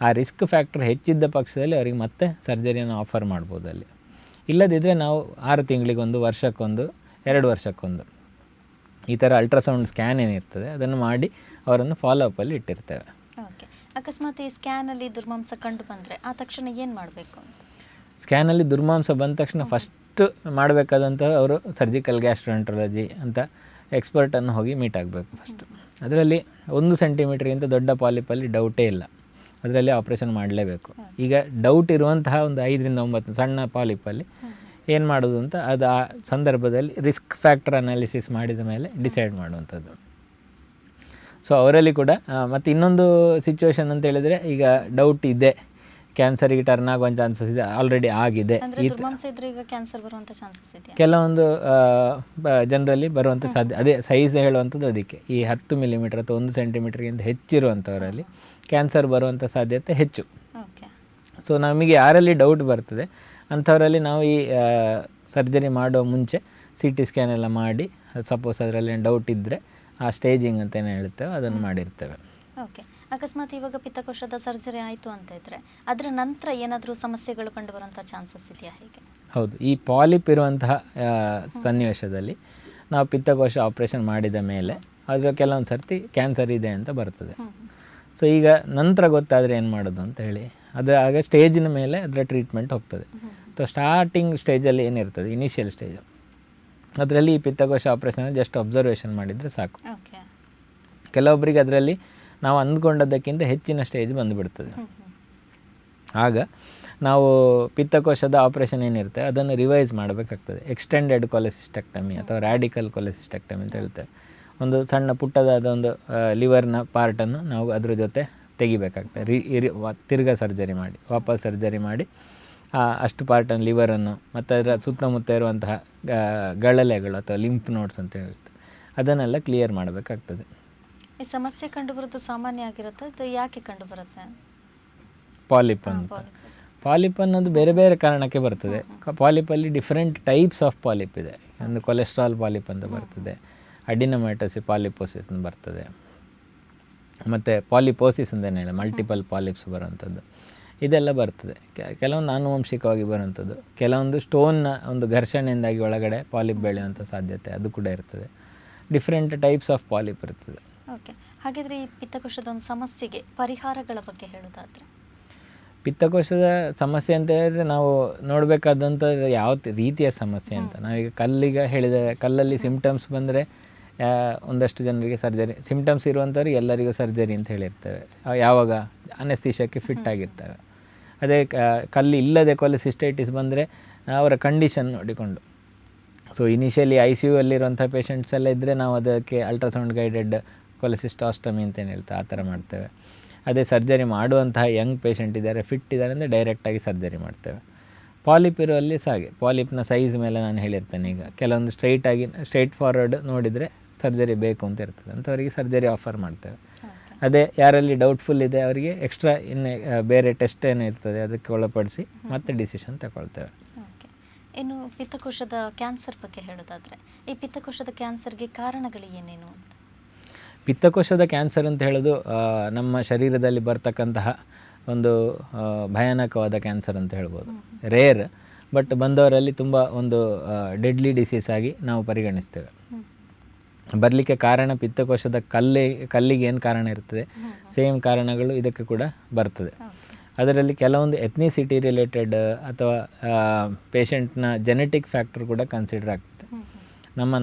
ಆ ರಿಸ್ಕ್ ಫ್ಯಾಕ್ಟರ್ ಹೆಚ್ಚಿದ್ದ ಪಕ್ಷದಲ್ಲಿ ಅವರಿಗೆ ಮತ್ತೆ ಸರ್ಜರಿಯನ್ನು ಆಫರ್ ಮಾಡ್ಬೋದು. ಅಲ್ಲಿ ಇಲ್ಲದಿದ್ದರೆ ನಾವು 6 ತಿಂಗಳಿಗೊಂದು, ವರ್ಷಕ್ಕೊಂದು, 2 ವರ್ಷಕ್ಕೊಂದು ಈ ಥರ ಅಲ್ಟ್ರಾಸೌಂಡ್ ಸ್ಕ್ಯಾನ್ ಏನಿರ್ತದೆ ಅದನ್ನು ಮಾಡಿ ಅವರನ್ನು ಫಾಲೋಅಪ್ಪಲ್ಲಿ ಇಟ್ಟಿರ್ತೇವೆ. ಓಕೆ, ಅಕಸ್ಮಾತ್ ಈ ಸ್ಕ್ಯಾನಲ್ಲಿ ದುರ್ಮಾಂಸ ಕಂಡು ಬಂದರೆ ಆ ತಕ್ಷಣ ಏನು ಮಾಡಬೇಕು? ಸ್ಕ್ಯಾನಲ್ಲಿ ದುರ್ಮಾಂಸ ಬಂದ ತಕ್ಷಣ ಫಸ್ಟ್ ಮಾಡಬೇಕಾದಂತಹ ಅವರು ಸರ್ಜಿಕಲ್ ಗ್ಯಾಸ್ಟ್ರೋಎಂಟ್ರಾಲಜಿ ಅಂತ ಎಕ್ಸ್ಪರ್ಟನ್ನು ಹೋಗಿ ಮೀಟ್ ಆಗಬೇಕು ಫಸ್ಟ್. ಅದರಲ್ಲಿ 1 ಸೆಂಟಿಮೀಟ್ರಿಗಿಂತ ದೊಡ್ಡ ಪಾಲಿಪಲ್ಲಿ ಡೌಟೇ ಇಲ್ಲ, ಅದರಲ್ಲಿ ಆಪ್ರೇಷನ್ ಮಾಡಲೇಬೇಕು. ಈಗ ಡೌಟ್ ಇರುವಂತಹ ಒಂದು 5ರಿಂದ 9 ಸಣ್ಣ ಪಾಲಿಪಲ್ಲಿ ಏನು ಮಾಡೋದು ಅಂತ ಅದು ಆ ಸಂದರ್ಭದಲ್ಲಿ ರಿಸ್ಕ್ ಫ್ಯಾಕ್ಟರ್ ಅನಾಲಿಸಿಸ್ ಮಾಡಿದ ಮೇಲೆ ಡಿಸೈಡ್ ಮಾಡುವಂಥದ್ದು. ಸೊ ಅವರಲ್ಲಿ ಕೂಡ ಮತ್ತು ಇನ್ನೊಂದು ಸಿಚುವೇಶನ್ ಅಂತ ಹೇಳಿದರೆ, ಈಗ ಡೌಟ್ ಇದೆ, ಕ್ಯಾನ್ಸರಿಗೆ ಟರ್ನ್ ಆಗುವ ಚಾನ್ಸಸ್ ಇದೆ, ಆಲ್ರೆಡಿ ಆಗಿದೆ. ಕೆಲವೊಂದು ಜನರಲ್ಲಿ ಬರುವಂಥ ಸಾಧ್ಯ, ಅದೇ ಸೈಜ್ ಹೇಳುವಂಥದ್ದು ಅದಕ್ಕೆ. ಈ 10 ಮಿಲಿಮೀಟ್ರ್ ಅಥವಾ 1 ಸೆಂಟಿಮೀಟ್ರ್ಗಿಂತ ಹೆಚ್ಚಿರುವಂಥವರಲ್ಲಿ ಕ್ಯಾನ್ಸರ್ ಬರುವಂಥ ಸಾಧ್ಯತೆ ಹೆಚ್ಚು. ಸೊ ನಮಗೆ ಯಾರಲ್ಲಿ ಡೌಟ್ ಬರ್ತದೆ ಅಂಥವರಲ್ಲಿ ನಾವು ಈ ಸರ್ಜರಿ ಮಾಡೋ ಮುಂಚೆ CT ಸ್ಕ್ಯಾನ್ ಎಲ್ಲ ಮಾಡಿ, ಸಪೋಸ್ ಅದರಲ್ಲಿ ಡೌಟ್ ಇದ್ದರೆ ಆ ಸ್ಟೇಜಿಂಗ್ ಅಂತ ಏನು ಹೇಳ್ತೇವೆ ಅದನ್ನು ಮಾಡಿರ್ತೇವೆ. ಓಕೆ, ಅಕಸ್ಮಾತ್ ಇವಾಗ ಪಿತ್ತಕೋಶದ ಸರ್ಜರಿ ಆಯಿತು ಅಂತ ಇದ್ದರೆ ಅದರ ನಂತರ ಏನಾದರೂ ಸಮಸ್ಯೆಗಳು ಕಂಡು ಬರುವಂಥ ಚಾನ್ಸಸ್ ಇದೆಯಾ? ಹೇಗೆ? ಹೌದು, ಈ ಪಾಲಿಪ್ ಇರುವಂತಹ ಸನ್ನಿವೇಶದಲ್ಲಿ ನಾವು ಪಿತ್ತಕೋಶ ಆಪ್ರೇಷನ್ ಮಾಡಿದ ಮೇಲೆ ಅದರ ಕೆಲವೊಂದು ಸರ್ತಿ ಕ್ಯಾನ್ಸರ್ ಇದೆ ಅಂತ ಬರ್ತದೆ. ಸೊ ಈಗ ನಂತರ ಗೊತ್ತಾದರೆ ಏನು ಮಾಡೋದು ಅಂತ ಹೇಳಿ ಅದು ಆಗ ಸ್ಟೇಜಿನ ಮೇಲೆ ಅದರ ಟ್ರೀಟ್ಮೆಂಟ್ ಹೋಗ್ತದೆ. ಸೊ ಸ್ಟಾರ್ಟಿಂಗ್ ಸ್ಟೇಜಲ್ಲಿ ಏನಿರ್ತದೆ, ಇನಿಷಿಯಲ್ ಸ್ಟೇಜ್, ಅದರಲ್ಲಿ ಈ ಪಿತ್ತಕೋಶ ಆಪ್ರೇಷನ್ ಜಸ್ಟ್ ಅಬ್ಸರ್ವೇಷನ್ ಮಾಡಿದರೆ ಸಾಕು. ಕೆಲವೊಬ್ಬರಿಗೆ ಅದರಲ್ಲಿ ನಾವು ಅಂದ್ಕೊಂಡದ್ದಕ್ಕಿಂತ ಹೆಚ್ಚಿನ ಸ್ಟೇಜ್ ಬಂದುಬಿಡ್ತದೆ. ಆಗ ನಾವು ಪಿತ್ತಕೋಶದ ಆಪ್ರೇಷನ್ ಏನಿರುತ್ತೆ ಅದನ್ನು ರಿವೈಸ್ ಮಾಡಬೇಕಾಗ್ತದೆ. ಎಕ್ಸ್ಟೆಂಡೆಡ್ ಕೊಲೆಸಿಸ್ಟೆಕ್ಟಮಿ ಅಥವಾ ರ್ಯಾಡಿಕಲ್ ಕೊಲೆಸಿಸ್ಟೆಕ್ಟಮಿ ಅಂತ ಹೇಳ್ತೇವೆ. ಒಂದು ಸಣ್ಣ ಪುಟ್ಟದಾದ ಒಂದು ಲಿವರ್ನ ಪಾರ್ಟನ್ನು ನಾವು ಅದ್ರ ಜೊತೆ ತೆಗಿಬೇಕಾಗ್ತದೆ. ತಿರ್ಗಾ ಸರ್ಜರಿ ಮಾಡಿ, ವಾಪಸ್ ಸರ್ಜರಿ ಮಾಡಿ ಅಷ್ಟು ಪಾರ್ಟನ್ನು, ಲಿವರನ್ನು ಮತ್ತು ಅದರ ಸುತ್ತಮುತ್ತ ಇರುವಂತಹ ಗಳಲೆಗಳು ಅಥವಾ ಲಿಂಫ್ ನೋಡ್ಸ್ ಅಂತ ಹೇಳುತ್ತೆ, ಅದನ್ನೆಲ್ಲ ಕ್ಲಿಯರ್ ಮಾಡಬೇಕಾಗ್ತದೆ. ಈ ಸಮಸ್ಯೆ ಕಂಡುಬರೋದು ಸಾಮಾನ್ಯ ಆಗಿರುತ್ತೆ, ಅದು ಯಾಕೆ ಕಂಡುಬರುತ್ತೆ? ಪಾಲಿಪ್ ಅಂತ, ಪಾಲಿಪ್ ಅನ್ನೋದು ಬೇರೆ ಬೇರೆ ಕಾರಣಕ್ಕೆ ಬರ್ತದೆ. ಪಾಲಿಪಲ್ಲಿ ಡಿಫ್ರೆಂಟ್ ಟೈಪ್ಸ್ ಆಫ್ ಪಾಲಿಪ್ ಇದೆ. ಒಂದು ಕೊಲೆಸ್ಟ್ರಾಲ್ ಪಾಲಿಪ್ ಅಂತ ಬರ್ತದೆ, ಅಡಿನೋಮೈಟೋಸಿಸ್ ಪಾಲಿಪೋಸಿಸ್ ಅಂತ ಬರ್ತದೆ, ಮತ್ತು ಪಾಲಿಪೋಸಿಸ್ ಅಂತೇನು ಹೇಳಿ ಮಲ್ಟಿಪಲ್ ಪಾಲಿಪ್ಸ್ ಬರುವಂಥದ್ದು, ಇದೆಲ್ಲ ಬರ್ತದೆ. ಕೆಲವೊಂದು ಆನುವಂಶಿಕವಾಗಿ ಬರುವಂಥದ್ದು, ಕೆಲವೊಂದು ಸ್ಟೋನ್ನ ಒಂದು ಘರ್ಷಣೆಯಿಂದಾಗಿ ಒಳಗಡೆ ಪಾಲಿಪ್ ಬೆಳೆಯುವಂಥ ಸಾಧ್ಯತೆ ಅದು ಕೂಡ ಇರ್ತದೆ. ಡಿಫ್ರೆಂಟ್ ಟೈಪ್ಸ್ ಆಫ್ ಪಾಲಿಪ್ ಇರ್ತದೆ. ಓಕೆ, ಹಾಗಿದ್ರೆ ಈ ಪಿತ್ತಕೋಶದ ಒಂದು ಸಮಸ್ಯೆಗೆ ಪರಿಹಾರಗಳ ಬಗ್ಗೆ ಹೇಳೋದಾದರೆ? ಪಿತ್ತಕೋಶದ ಸಮಸ್ಯೆ ಅಂತ ಹೇಳಿದರೆ ನಾವು ನೋಡಬೇಕಾದಂಥ ಯಾವ ರೀತಿಯ ಸಮಸ್ಯೆ ಅಂತ. ನಾವೀಗ ಕಲ್ಲಿಗೆ ಹೇಳಿದರೆ, ಕಲ್ಲಲ್ಲಿ ಸಿಮ್ಟಮ್ಸ್ ಬಂದರೆ ಒಂದಷ್ಟು ಜನರಿಗೆ ಸರ್ಜರಿ, ಸಿಮ್ಟಮ್ಸ್ ಇರುವಂಥವ್ರಿಗೆ ಎಲ್ಲರಿಗೂ ಸರ್ಜರಿ ಅಂತ ಹೇಳಿರ್ತೇವೆ. ಯಾವಾಗ ಅನೆಸ್ಥೀಶಕ್ಕೆ ಫಿಟ್ ಆಗಿರ್ತವೆ. ಅದೇ ಕಲ್ಲು ಇಲ್ಲದೆ ಕೊಲೆಸಿಸ್ಟೈಟಿಸ್ ಬಂದರೆ ಅವರ ಕಂಡೀಷನ್ ನೋಡಿಕೊಂಡು, ಸೊ ಇನಿಷಿಯಲಿ ICU ಅಲ್ಲಿರುವಂಥ ಪೇಷಂಟ್ಸ್ ಎಲ್ಲ ಇದ್ದರೆ ನಾವು ಅದಕ್ಕೆ ಅಲ್ಟ್ರಾಸೌಂಡ್ ಗೈಡೆಡ್ ಕೊಲೆಸಿಸ್ಟಾಸ್ಟಮಿ ಅಂತ ಏನು ಹೇಳ್ತಾರೆ ಆ ಥರ ಮಾಡ್ತೇವೆ. ಅದೇ ಸರ್ಜರಿ ಮಾಡುವಂತಹ ಯಂಗ್ ಪೇಷಂಟ್ ಇದ್ದಾರೆ, ಫಿಟ್ ಇದ್ದಾರೆ ಅಂದರೆ ಡೈರೆಕ್ಟಾಗಿ ಸರ್ಜರಿ ಮಾಡ್ತೇವೆ. ಪಾಲಿಪ್ ಇರುವಲ್ಲಿ ಸಹ ಹಾಗೆ, ಪಾಲಿಪ್ನ ಸೈಜ್ ಮೇಲೆ ನಾನು ಹೇಳಿರ್ತೇನೆ. ಈಗ ಕೆಲವೊಂದು ಸ್ಟ್ರೈಟ್ ಫಾರ್ವರ್ಡ್ ನೋಡಿದರೆ ಸರ್ಜರಿ ಬೇಕು ಅಂತ ಇರ್ತದೆ, ಅಂಥವರಿಗೆ ಸರ್ಜರಿ ಆಫರ್ ಮಾಡ್ತೇವೆ. ಅದೇ ಯಾರಲ್ಲಿ ಡೌಟ್ಫುಲ್ ಇದೆ ಅವರಿಗೆ ಎಕ್ಸ್ಟ್ರಾ ಇನ್ನು ಬೇರೆ ಟೆಸ್ಟ್ ಏನು ಇರ್ತದೆ ಅದಕ್ಕೆ ಒಳಪಡಿಸಿ ಮತ್ತೆ ಡಿಸಿಷನ್ ತಗೊಳ್ತೇವೆ. ಇನ್ನು ಪಿತ್ತಕೋಶದ ಕ್ಯಾನ್ಸರ್ ಬಗ್ಗೆ ಹೇಳೋದಾದರೆ, ಈ ಪಿತ್ತಕೋಶದ ಕ್ಯಾನ್ಸರ್ಗೆ ಕಾರಣಗಳು ಏನೇನು ಅಂತ? ಪಿತ್ತಕೋಶದ ಕ್ಯಾನ್ಸರ್ ಅಂತ ಹೇಳೋದು ನಮ್ಮ ಶರೀರದಲ್ಲಿ ಬರ್ತಕ್ಕಂತಹ ಒಂದು ಭಯಾನಕವಾದ ಕ್ಯಾನ್ಸರ್ ಅಂತ ಹೇಳ್ಬೋದು. ರೇರ್, ಬಟ್ ಬಂದವರಲ್ಲಿ ತುಂಬ ಒಂದು ಡೆಡ್ಲಿ ಡಿಸೀಸ್ ಆಗಿ ನಾವು ಪರಿಗಣಿಸ್ತೇವೆ. ಬರಲಿಕ್ಕೆ ಕಾರಣ ಪಿತ್ತಕೋಶದ ಕಲ್ಲಿಗೆ ಏನು ಕಾರಣ ಇರ್ತದೆ, ಸೇಮ್ ಕಾರಣಗಳು ಇದಕ್ಕೆ ಕೂಡ ಬರ್ತದೆ. ಅದರಲ್ಲಿ ಕೆಲವೊಂದು ಎಥ್ನಿಸಿಟಿ ರಿಲೇಟೆಡ್ ಅಥವಾ ಪೇಷಂಟ್ನ ಜೆನೆಟಿಕ್ ಫ್ಯಾಕ್ಟರ್ ಕೂಡ ಕನ್ಸಿಡರ್ ಆಗ್ತದೆ. ನಮ್ಮ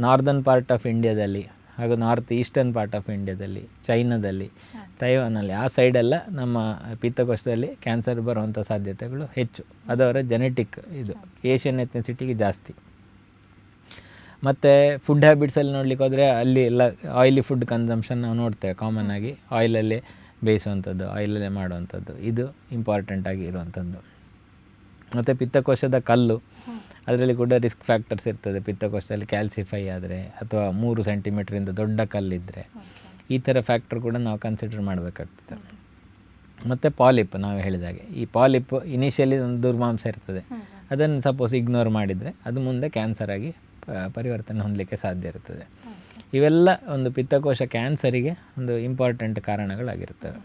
ನಾರ್ದರ್ನ್ ಪಾರ್ಟ್ ಆಫ್ ಇಂಡಿಯಾದಲ್ಲಿ ಹಾಗೂ ನಾರ್ತ್ ಈಸ್ಟರ್ನ್ ಪಾರ್ಟ್ ಆಫ್ ಇಂಡಿಯಾದಲ್ಲಿ, ಚೈನಾದಲ್ಲಿ, ತೈವಾನಲ್ಲಿ ಆ ಸೈಡೆಲ್ಲ ನಮ್ಮ ಪಿತ್ತಕೋಶದಲ್ಲಿ ಕ್ಯಾನ್ಸರ್ ಬರುವಂಥ ಸಾಧ್ಯತೆಗಳು ಹೆಚ್ಚು. ಅದವರ ಜೆನೆಟಿಕ್ ಇದು ಏಷ್ಯನ್ ಎಥ್ನಿಸಿಟಿಗೆ ಜಾಸ್ತಿ. ಮತ್ತು ಫುಡ್ ಹ್ಯಾಬಿಟ್ಸಲ್ಲಿ ನೋಡ್ಲಿಕ್ಕೆ ಹೋದರೆ ಅಲ್ಲಿ ಎಲ್ಲ ಆಯಿಲಿ ಫುಡ್ ಕನ್ಸಂಪ್ಷನ್ ನಾವು ನೋಡ್ತೇವೆ. ಕಾಮನ್ ಆಗಿ ಆಯಿಲಲ್ಲೇ ಬೇಯಿಸುವಂಥದ್ದು, ಆಯಿಲಲ್ಲೇ ಮಾಡುವಂಥದ್ದು, ಇದು ಇಂಪಾರ್ಟೆಂಟಾಗಿ ಇರುವಂಥದ್ದು. ಮತ್ತು ಪಿತ್ತಕೋಶದ ಕಲ್ಲು, ಅದರಲ್ಲಿ ಕೂಡ ರಿಸ್ಕ್ ಫ್ಯಾಕ್ಟರ್ಸ್ ಇರ್ತದೆ. ಪಿತ್ತಕೋಶದಲ್ಲಿ ಕ್ಯಾಲ್ಸಿಫೈ ಆದರೆ ಅಥವಾ 3 ಸೆಂಟಿಮೀಟ್ರಿಂದ ದೊಡ್ಡ ಕಲ್ಲಿದ್ದರೆ ಈ ಥರ ಫ್ಯಾಕ್ಟರ್ ಕೂಡ ನಾವು ಕನ್ಸಿಡರ್ ಮಾಡಬೇಕಾಗ್ತದೆ. ಮತ್ತು ಪಾಲಿಪ್, ನಾವು ಹೇಳಿದಾಗೆ ಈ ಪಾಲಿಪ್ ಇನಿಷಿಯಲಿ ಒಂದು ದುರ್ಮಾಂಸ ಇರ್ತದೆ, ಅದನ್ನು ಸಪೋಸ್ ಇಗ್ನೋರ್ ಮಾಡಿದರೆ ಅದು ಮುಂದೆ ಕ್ಯಾನ್ಸರ್ ಆಗಿ ಪರಿವರ್ತನೆ ಹೊಂದಲಿಕ್ಕೆ ಸಾಧ್ಯ ಇರ್ತದೆ. ಇವೆಲ್ಲ ಒಂದು ಪಿತ್ತಕೋಶ ಕ್ಯಾನ್ಸರಿಗೆ ಒಂದು ಇಂಪಾರ್ಟೆಂಟ್ ಕಾರಣಗಳಾಗಿರ್ತವೆ.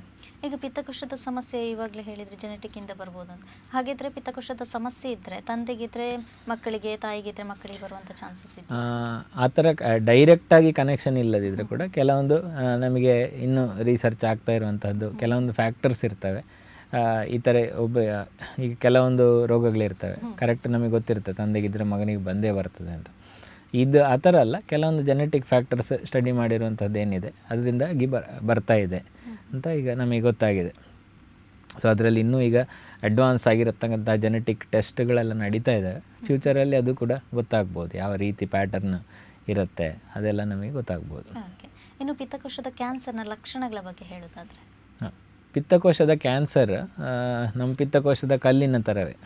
ಈಗ ಪಿತ್ತಕೋಶದ ಸಮಸ್ಯೆ ಇವಾಗಲೇ ಹೇಳಿದರೆ ಜೆನೆಟಿಕ್ಕಿಂದ ಬರ್ಬೋದು ಅಂತ. ಹಾಗಿದ್ರೆ ಪಿತ್ತಕೋಶದ ಸಮಸ್ಯೆ ಇದ್ದರೆ ತಂದೆಗಿದ್ರೆ ಮಕ್ಕಳಿಗೆ, ತಾಯಿಗಿದ್ರೆ ಮಕ್ಕಳಿಗೆ ಬರುವಂಥ ಚಾನ್ಸಸ್ ಇದೆ? ಆ ಥರ ಡೈರೆಕ್ಟಾಗಿ ಕನೆಕ್ಷನ್ ಇಲ್ಲದಿದ್ದರೆ ಕೂಡ ಕೆಲವೊಂದು ನಮಗೆ ಇನ್ನೂ ರಿಸರ್ಚ್ ಆಗ್ತಾ ಇರುವಂಥದ್ದು ಕೆಲವೊಂದು ಫ್ಯಾಕ್ಟರ್ಸ್ ಇರ್ತವೆ. ಈ ಥರ ಈಗ ಕೆಲವೊಂದು ರೋಗಗಳಿರ್ತವೆ, ಕರೆಕ್ಟ್ ನಮಗೆ ಗೊತ್ತಿರ್ತದೆ ತಂದೆಗಿದ್ದರೆ ಮಗನಿಗೆ ಬಂದೇ ಬರ್ತದೆ ಅಂತ. ಇದು ಆ ಥರ ಅಲ್ಲ, ಕೆಲವೊಂದು ಜೆನೆಟಿಕ್ ಫ್ಯಾಕ್ಟರ್ಸ್ ಸ್ಟಡಿ ಮಾಡಿರುವಂಥದ್ದು ಏನಿದೆ ಅದರಿಂದಾಗಿ ಬರ್ತಾ ಇದೆ ಅಂತ ಈಗ ನಮಗೆ ಗೊತ್ತಾಗಿದೆ. ಸೊ ಅದರಲ್ಲಿ ಇನ್ನೂ ಈಗ ಅಡ್ವಾನ್ಸ್ ಆಗಿರತಕ್ಕಂಥ ಜೆನೆಟಿಕ್ ಟೆಸ್ಟ್ಗಳೆಲ್ಲ ನಡೀತಾ ಇದ್ದಾವೆ. ಫ್ಯೂಚರಲ್ಲಿ ಅದು ಕೂಡ ಗೊತ್ತಾಗ್ಬೋದು, ಯಾವ ರೀತಿ ಪ್ಯಾಟರ್ನ್ ಇರುತ್ತೆ ಅದೆಲ್ಲ ನಮಗೆ ಗೊತ್ತಾಗ್ಬೋದು. ಇನ್ನು ಪಿತ್ತಕೋಶದ ಕ್ಯಾನ್ಸರ್ನ ಲಕ್ಷಣಗಳ ಬಗ್ಗೆ ಹೇಳೋದಾದರೆ? ಪಿತ್ತಕೋಶದ ಕ್ಯಾನ್ಸರ್ ನಮ್ಮ ಪಿತ್ತಕೋಶದ ಕಲ್ಲಿನ ಥರವೇ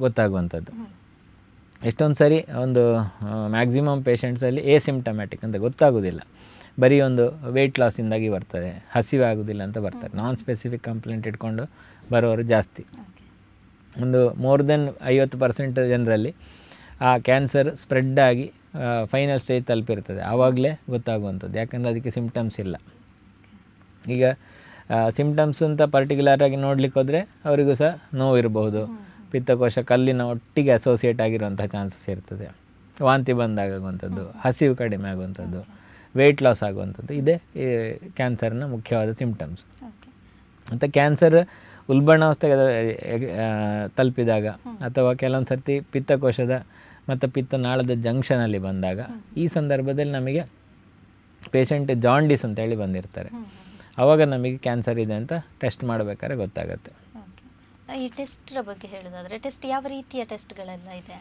ಗೊತ್ತಾಗುವಂಥದ್ದು. ಎಷ್ಟೊಂದು ಸರಿ ಒಂದು ಮ್ಯಾಕ್ಸಿಮಮ್ ಪೇಷಂಟ್ಸಲ್ಲಿ ಎಸಿಂಪ್ಟಮ್ಯಾಟಿಕ್ ಅಂತ ಗೊತ್ತಾಗೋದಿಲ್ಲ, ಬರೀ ಒಂದು ವೆಯ್ಟ್ ಲಾಸಿಂದಾಗಿ ಬರ್ತದೆ, ಹಸಿವೆ ಆಗೋದಿಲ್ಲ ಅಂತ ಬರ್ತಾರೆ. ನಾನ್ ಸ್ಪೆಸಿಫಿಕ್ ಕಂಪ್ಲೇಂಟ್ ಇಟ್ಕೊಂಡು ಬರೋರು ಜಾಸ್ತಿ. ಒಂದು ಮೋರ್ ದೆನ್ 50% ಜನರಲ್ಲಿ ಆ ಕ್ಯಾನ್ಸರ್ ಸ್ಪ್ರೆಡ್ ಆಗಿ ಫೈನಲ್ ಸ್ಟೇಜ್ ತಲುಪಿರ್ತದೆ, ಆವಾಗಲೇ ಗೊತ್ತಾಗುವಂಥದ್ದು. ಯಾಕಂದರೆ ಅದಕ್ಕೆ ಸಿಂಪ್ಟಮ್ಸ್ ಇಲ್ಲ. ಈಗ ಸಿಂಪ್ಟಮ್ಸ್ ಅಂತ ಪರ್ಟಿಕ್ಯುಲರಾಗಿ ನೋಡ್ಲಿಕ್ಕೆ ಹೋದರೆ ಅವರಿಗೂ ಸಹ ನೋವು ಇರಬಹುದು, ಪಿತ್ತಕೋಶ ಕಲ್ಲಿನ ಒಟ್ಟಿಗೆ ಅಸೋಸಿಯೇಟ್ ಆಗಿರುವಂಥ ಚಾನ್ಸಸ್ ಇರ್ತದೆ, ವಾಂತಿ ಬಂದಾಗುವಂಥದ್ದು, ಹಸಿವು ಕಡಿಮೆ ಆಗುವಂಥದ್ದು, ವೆಯ್ಟ್ ಲಾಸ್ ಆಗುವಂಥದ್ದು, ಇದೇ ಕ್ಯಾನ್ಸರ್ನ ಮುಖ್ಯವಾದ ಸಿಂಪ್ಟಮ್ಸ್. ಮತ್ತು ಕ್ಯಾನ್ಸರ್ ಉಲ್ಬಣಾವಸ್ಥೆಗೆ ತಲುಪಿದಾಗ ಅಥವಾ ಕೆಲವೊಂದು ಸರ್ತಿ ಪಿತ್ತಕೋಶದ ಮತ್ತು ಪಿತ್ತನಾಳದ ಜಂಕ್ಷನಲ್ಲಿ ಬಂದಾಗ, ಈ ಸಂದರ್ಭದಲ್ಲಿ ನಮಗೆ ಪೇಷಂಟ್ ಜಾಂಡೀಸ್ ಅಂತೇಳಿ ಬಂದಿರ್ತಾರೆ. ಆವಾಗ ನಮಗೆ ಕ್ಯಾನ್ಸರ್ ಇದೆ ಅಂತ ಟೆಸ್ಟ್ ಮಾಡಬೇಕಾದ್ರೆ ಗೊತ್ತಾಗುತ್ತೆ. ಈ ಟೆಸ್ಟ್ರ ಬಗ್ಗೆ ಹೇಳೋದಾದರೆ, ಟೆಸ್ಟ್ ಯಾವ ರೀತಿಯ ಟೆಸ್ಟ್ಗಳೆಲ್ಲ ಇದೆ?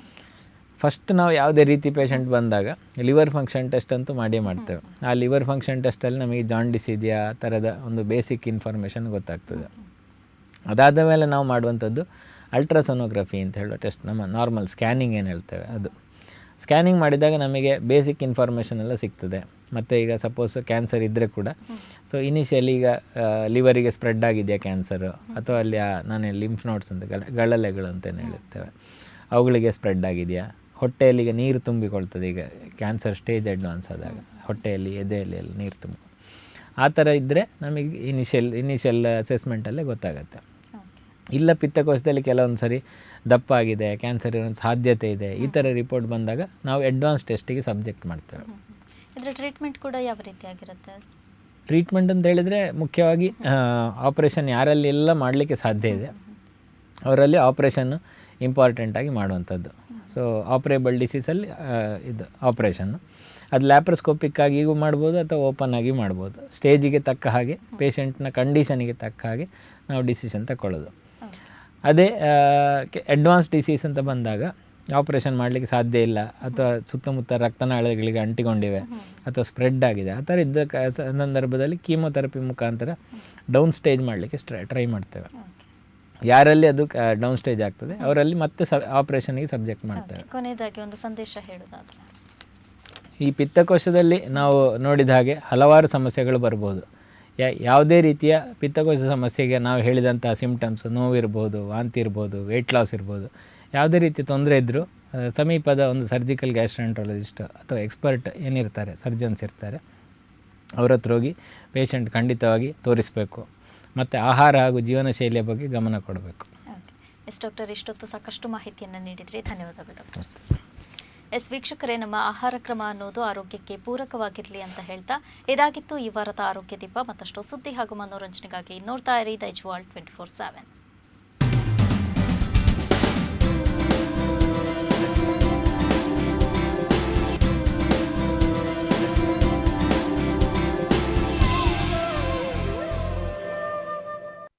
ಫಸ್ಟ್ ನಾವು ಯಾವುದೇ ರೀತಿ ಪೇಷಂಟ್ ಬಂದಾಗ ಲಿವರ್ ಫಂಕ್ಷನ್ ಟೆಸ್ಟ್ ಅಂತೂ ಮಾಡ್ತೇವೆ. ಆ ಲಿವರ್ ಫಂಕ್ಷನ್ ಟೆಸ್ಟಲ್ಲಿ ನಮಗೆ ಜಾಂಡಿಸ್ ಇದೆಯಾ ಆ ಥರದ ಒಂದು ಬೇಸಿಕ್ ಇನ್ಫಾರ್ಮೇಷನ್ ಗೊತ್ತಾಗ್ತದೆ. ಅದಾದ ಮೇಲೆ ನಾವು ಮಾಡುವಂಥದ್ದು ಅಲ್ಟ್ರಾಸೋನೋಗ್ರಫಿ ಅಂತ ಹೇಳೋ ಟೆಸ್ಟ್, ನಮ್ಮ ನಾರ್ಮಲ್ ಸ್ಕ್ಯಾನಿಂಗ್ ಏನು ಹೇಳ್ತೇವೆ ಅದು. ಸ್ಕ್ಯಾನಿಂಗ್ ಮಾಡಿದಾಗ ನಮಗೆ ಬೇಸಿಕ್ ಇನ್ಫಾರ್ಮೇಷನ್ ಎಲ್ಲ ಸಿಗ್ತದೆ. ಮತ್ತು ಈಗ ಸಪೋಸ್ ಕ್ಯಾನ್ಸರ್ ಇದ್ದರೆ ಕೂಡ, ಸೊ ಇನಿಷಿಯಲಿ ಈಗ ಲಿವರಿಗೆ ಸ್ಪ್ರೆಡ್ ಆಗಿದೆಯಾ ಕ್ಯಾನ್ಸರು, ಅಥವಾ ಅಲ್ಲಿ ನಾನೇ ಲಿಂಫ್ ನೋಡ್ಸ್ ಅಂತ ಗಳಲೆಗಳು ಅಂತಲೇ ಹೇಳ್ತೇವೆ, ಅವುಗಳಿಗೆ ಸ್ಪ್ರೆಡ್ ಆಗಿದೆಯಾ, ಹೊಟ್ಟೆಯಲ್ಲಿ ಈಗ ನೀರು ತುಂಬಿಕೊಳ್ತದೆ. ಈಗ ಕ್ಯಾನ್ಸರ್ ಸ್ಟೇಜ್ ಅಡ್ವಾನ್ಸ್ ಆದಾಗ ಹೊಟ್ಟೆಯಲ್ಲಿ, ಎದೆಯಲ್ಲಿ ಎಲ್ಲ ನೀರು ತುಂಬ, ಆ ಥರ ಇದ್ದರೆ ನಮಗೆ ಇನಿಷಿಯಲ್ ಅಸೆಸ್ಮೆಂಟಲ್ಲೇ ಗೊತ್ತಾಗುತ್ತೆ. ಇಲ್ಲ ಪಿತ್ತಕೋಶದಲ್ಲಿ ಕೆಲವೊಂದು ಸರಿ ದಪ್ಪ ಆಗಿದೆ, ಕ್ಯಾನ್ಸರ್ ಇರೋ ಸಾಧ್ಯತೆ ಇದೆ, ಈ ಥರ ರಿಪೋರ್ಟ್ ಬಂದಾಗ ನಾವು ಅಡ್ವಾನ್ಸ್ ಟೆಸ್ಟಿಗೆ ಸಬ್ಜೆಕ್ಟ್ ಮಾಡ್ತೇವೆ. ಇದರ ಟ್ರೀಟ್ಮೆಂಟ್ ಕೂಡ ಯಾವ ರೀತಿಯಾಗಿರುತ್ತೆ? ಟ್ರೀಟ್ಮೆಂಟ್ ಅಂತ ಹೇಳಿದರೆ ಮುಖ್ಯವಾಗಿ ಆಪ್ರೇಷನ್ ಯಾರಲ್ಲಿ ಎಲ್ಲ ಮಾಡಲಿಕ್ಕೆ ಸಾಧ್ಯ ಇದೆ ಅವರಲ್ಲಿ ಆಪ್ರೇಷನ್ನು ಇಂಪಾರ್ಟೆಂಟಾಗಿ ಮಾಡುವಂಥದ್ದು. ಸೊ ಆಪ್ರೇಬಲ್ ಡಿಸೀಸಲ್ಲಿ ಇದು ಆಪ್ರೇಷನ್ನು, ಅದು ಲ್ಯಾಪ್ರೋಸ್ಕೋಪಿಕ್ ಆಗಿಯೂ ಮಾಡ್ಬೋದು ಅಥವಾ ಓಪನ್ ಆಗಿ ಮಾಡ್ಬೋದು. ಸ್ಟೇಜಿಗೆ ತಕ್ಕ ಹಾಗೆ, ಪೇಷಂಟ್ನ ಕಂಡೀಷನಿಗೆ ತಕ್ಕ ಹಾಗೆ ನಾವು ಡಿಸಿಷನ್ ತಗೊಳ್ಳೋದು. ಅದೇ ಅಡ್ವಾನ್ಸ್ ಡಿಸೀಸ್ ಅಂತ ಬಂದಾಗ ಆಪ್ರೇಷನ್ ಮಾಡಲಿಕ್ಕೆ ಸಾಧ್ಯ ಇಲ್ಲ, ಅಥವಾ ಸುತ್ತಮುತ್ತ ರಕ್ತನಾಳಗಳಿಗೆ ಅಂಟಿಕೊಂಡಿವೆ ಅಥವಾ ಸ್ಪ್ರೆಡ್ ಆಗಿದೆ, ಆ ಥರ ಇದ್ದ ಸಂದರ್ಭದಲ್ಲಿ ಕೀಮೊಥೆರಪಿ ಮುಖಾಂತರ ಡೌನ್ ಸ್ಟೇಜ್ ಮಾಡಲಿಕ್ಕೆ ಟ್ರೈ ಮಾಡ್ತೇವೆ. ಯಾರಲ್ಲಿ ಅದು ಡೌನ್ ಸ್ಟೇಜ್ ಆಗ್ತದೆ ಅವರಲ್ಲಿ ಮತ್ತೆ ಆಪ್ರೇಷನ್ಗೆ ಸಬ್ಜೆಕ್ಟ್ ಮಾಡ್ತೇವೆ. ಕೊನೆಯದಾಗಿ ಒಂದು ಸಂದೇಶ ಹೇಳೋದಾದ್ರೆ, ಈ ಪಿತ್ತಕೋಶದಲ್ಲಿ ನಾವು ನೋಡಿದ ಹಾಗೆ ಹಲವಾರು ಸಮಸ್ಯೆಗಳು ಬರ್ಬೋದು. ಯಾವುದೇ ರೀತಿಯ ಪಿತ್ತಕೋಶ ಸಮಸ್ಯೆಗೆ ನಾವು ಹೇಳಿದಂಥ ಸಿಮ್ಟಮ್ಸ್, ನೋವಿರ್ಬೋದು, ವಾಂತಿ ಇರ್ಬೋದು, ವೆಯ್ಟ್ ಲಾಸ್ ಇರ್ಬೋದು, ಯಾವುದೇ ರೀತಿ ತೊಂದರೆ ಇದ್ದರೂ ಸಮೀಪದ ಒಂದು ಸರ್ಜಿಕಲ್ ಗ್ಯಾಸ್ಟ್ರೆಂಟ್ರಾಲಜಿಸ್ಟ್ ಅಥವಾ ಎಕ್ಸ್ಪರ್ಟ್ ಏನಿರ್ತಾರೆ, ಸರ್ಜನ್ಸ್ ಇರ್ತಾರೆ, ಅವ್ರ ಹತ್ರ ಹೋಗಿ ಪೇಷಂಟ್ ಖಂಡಿತವಾಗಿ ತೋರಿಸಬೇಕು. ಮತ್ತು ಆಹಾರ ಹಾಗೂ ಜೀವನ ಶೈಲಿಯ ಬಗ್ಗೆ ಗಮನ ಕೊಡಬೇಕು. ಡಾಕ್ಟರ್, ಇಷ್ಟೊತ್ತು ಸಾಕಷ್ಟು ಮಾಹಿತಿಯನ್ನು ನೀಡಿದ್ರಿ, ಧನ್ಯವಾದಗಳು. ವೀಕ್ಷಕರೇ, ನಮ್ಮ ಆಹಾರ ಕ್ರಮ ಅನ್ನೋದು ಆರೋಗ್ಯಕ್ಕೆ ಪೂರಕವಾಗಿರಲಿ ಅಂತ ಹೇಳ್ತಾ ಇದಾಗಿತ್ತು ಈ ವಾರದ ಆರೋಗ್ಯ ದೀಪ. ಮತ್ತಷ್ಟು ಸುದ್ದಿ ಹಾಗೂ ಮನೋರಂಜನೆಗಾಗಿ ನೋಡ್ತಾ ಇರಿ ದೈಜ್ ವರ್ಲ್ಡ್ 24/7.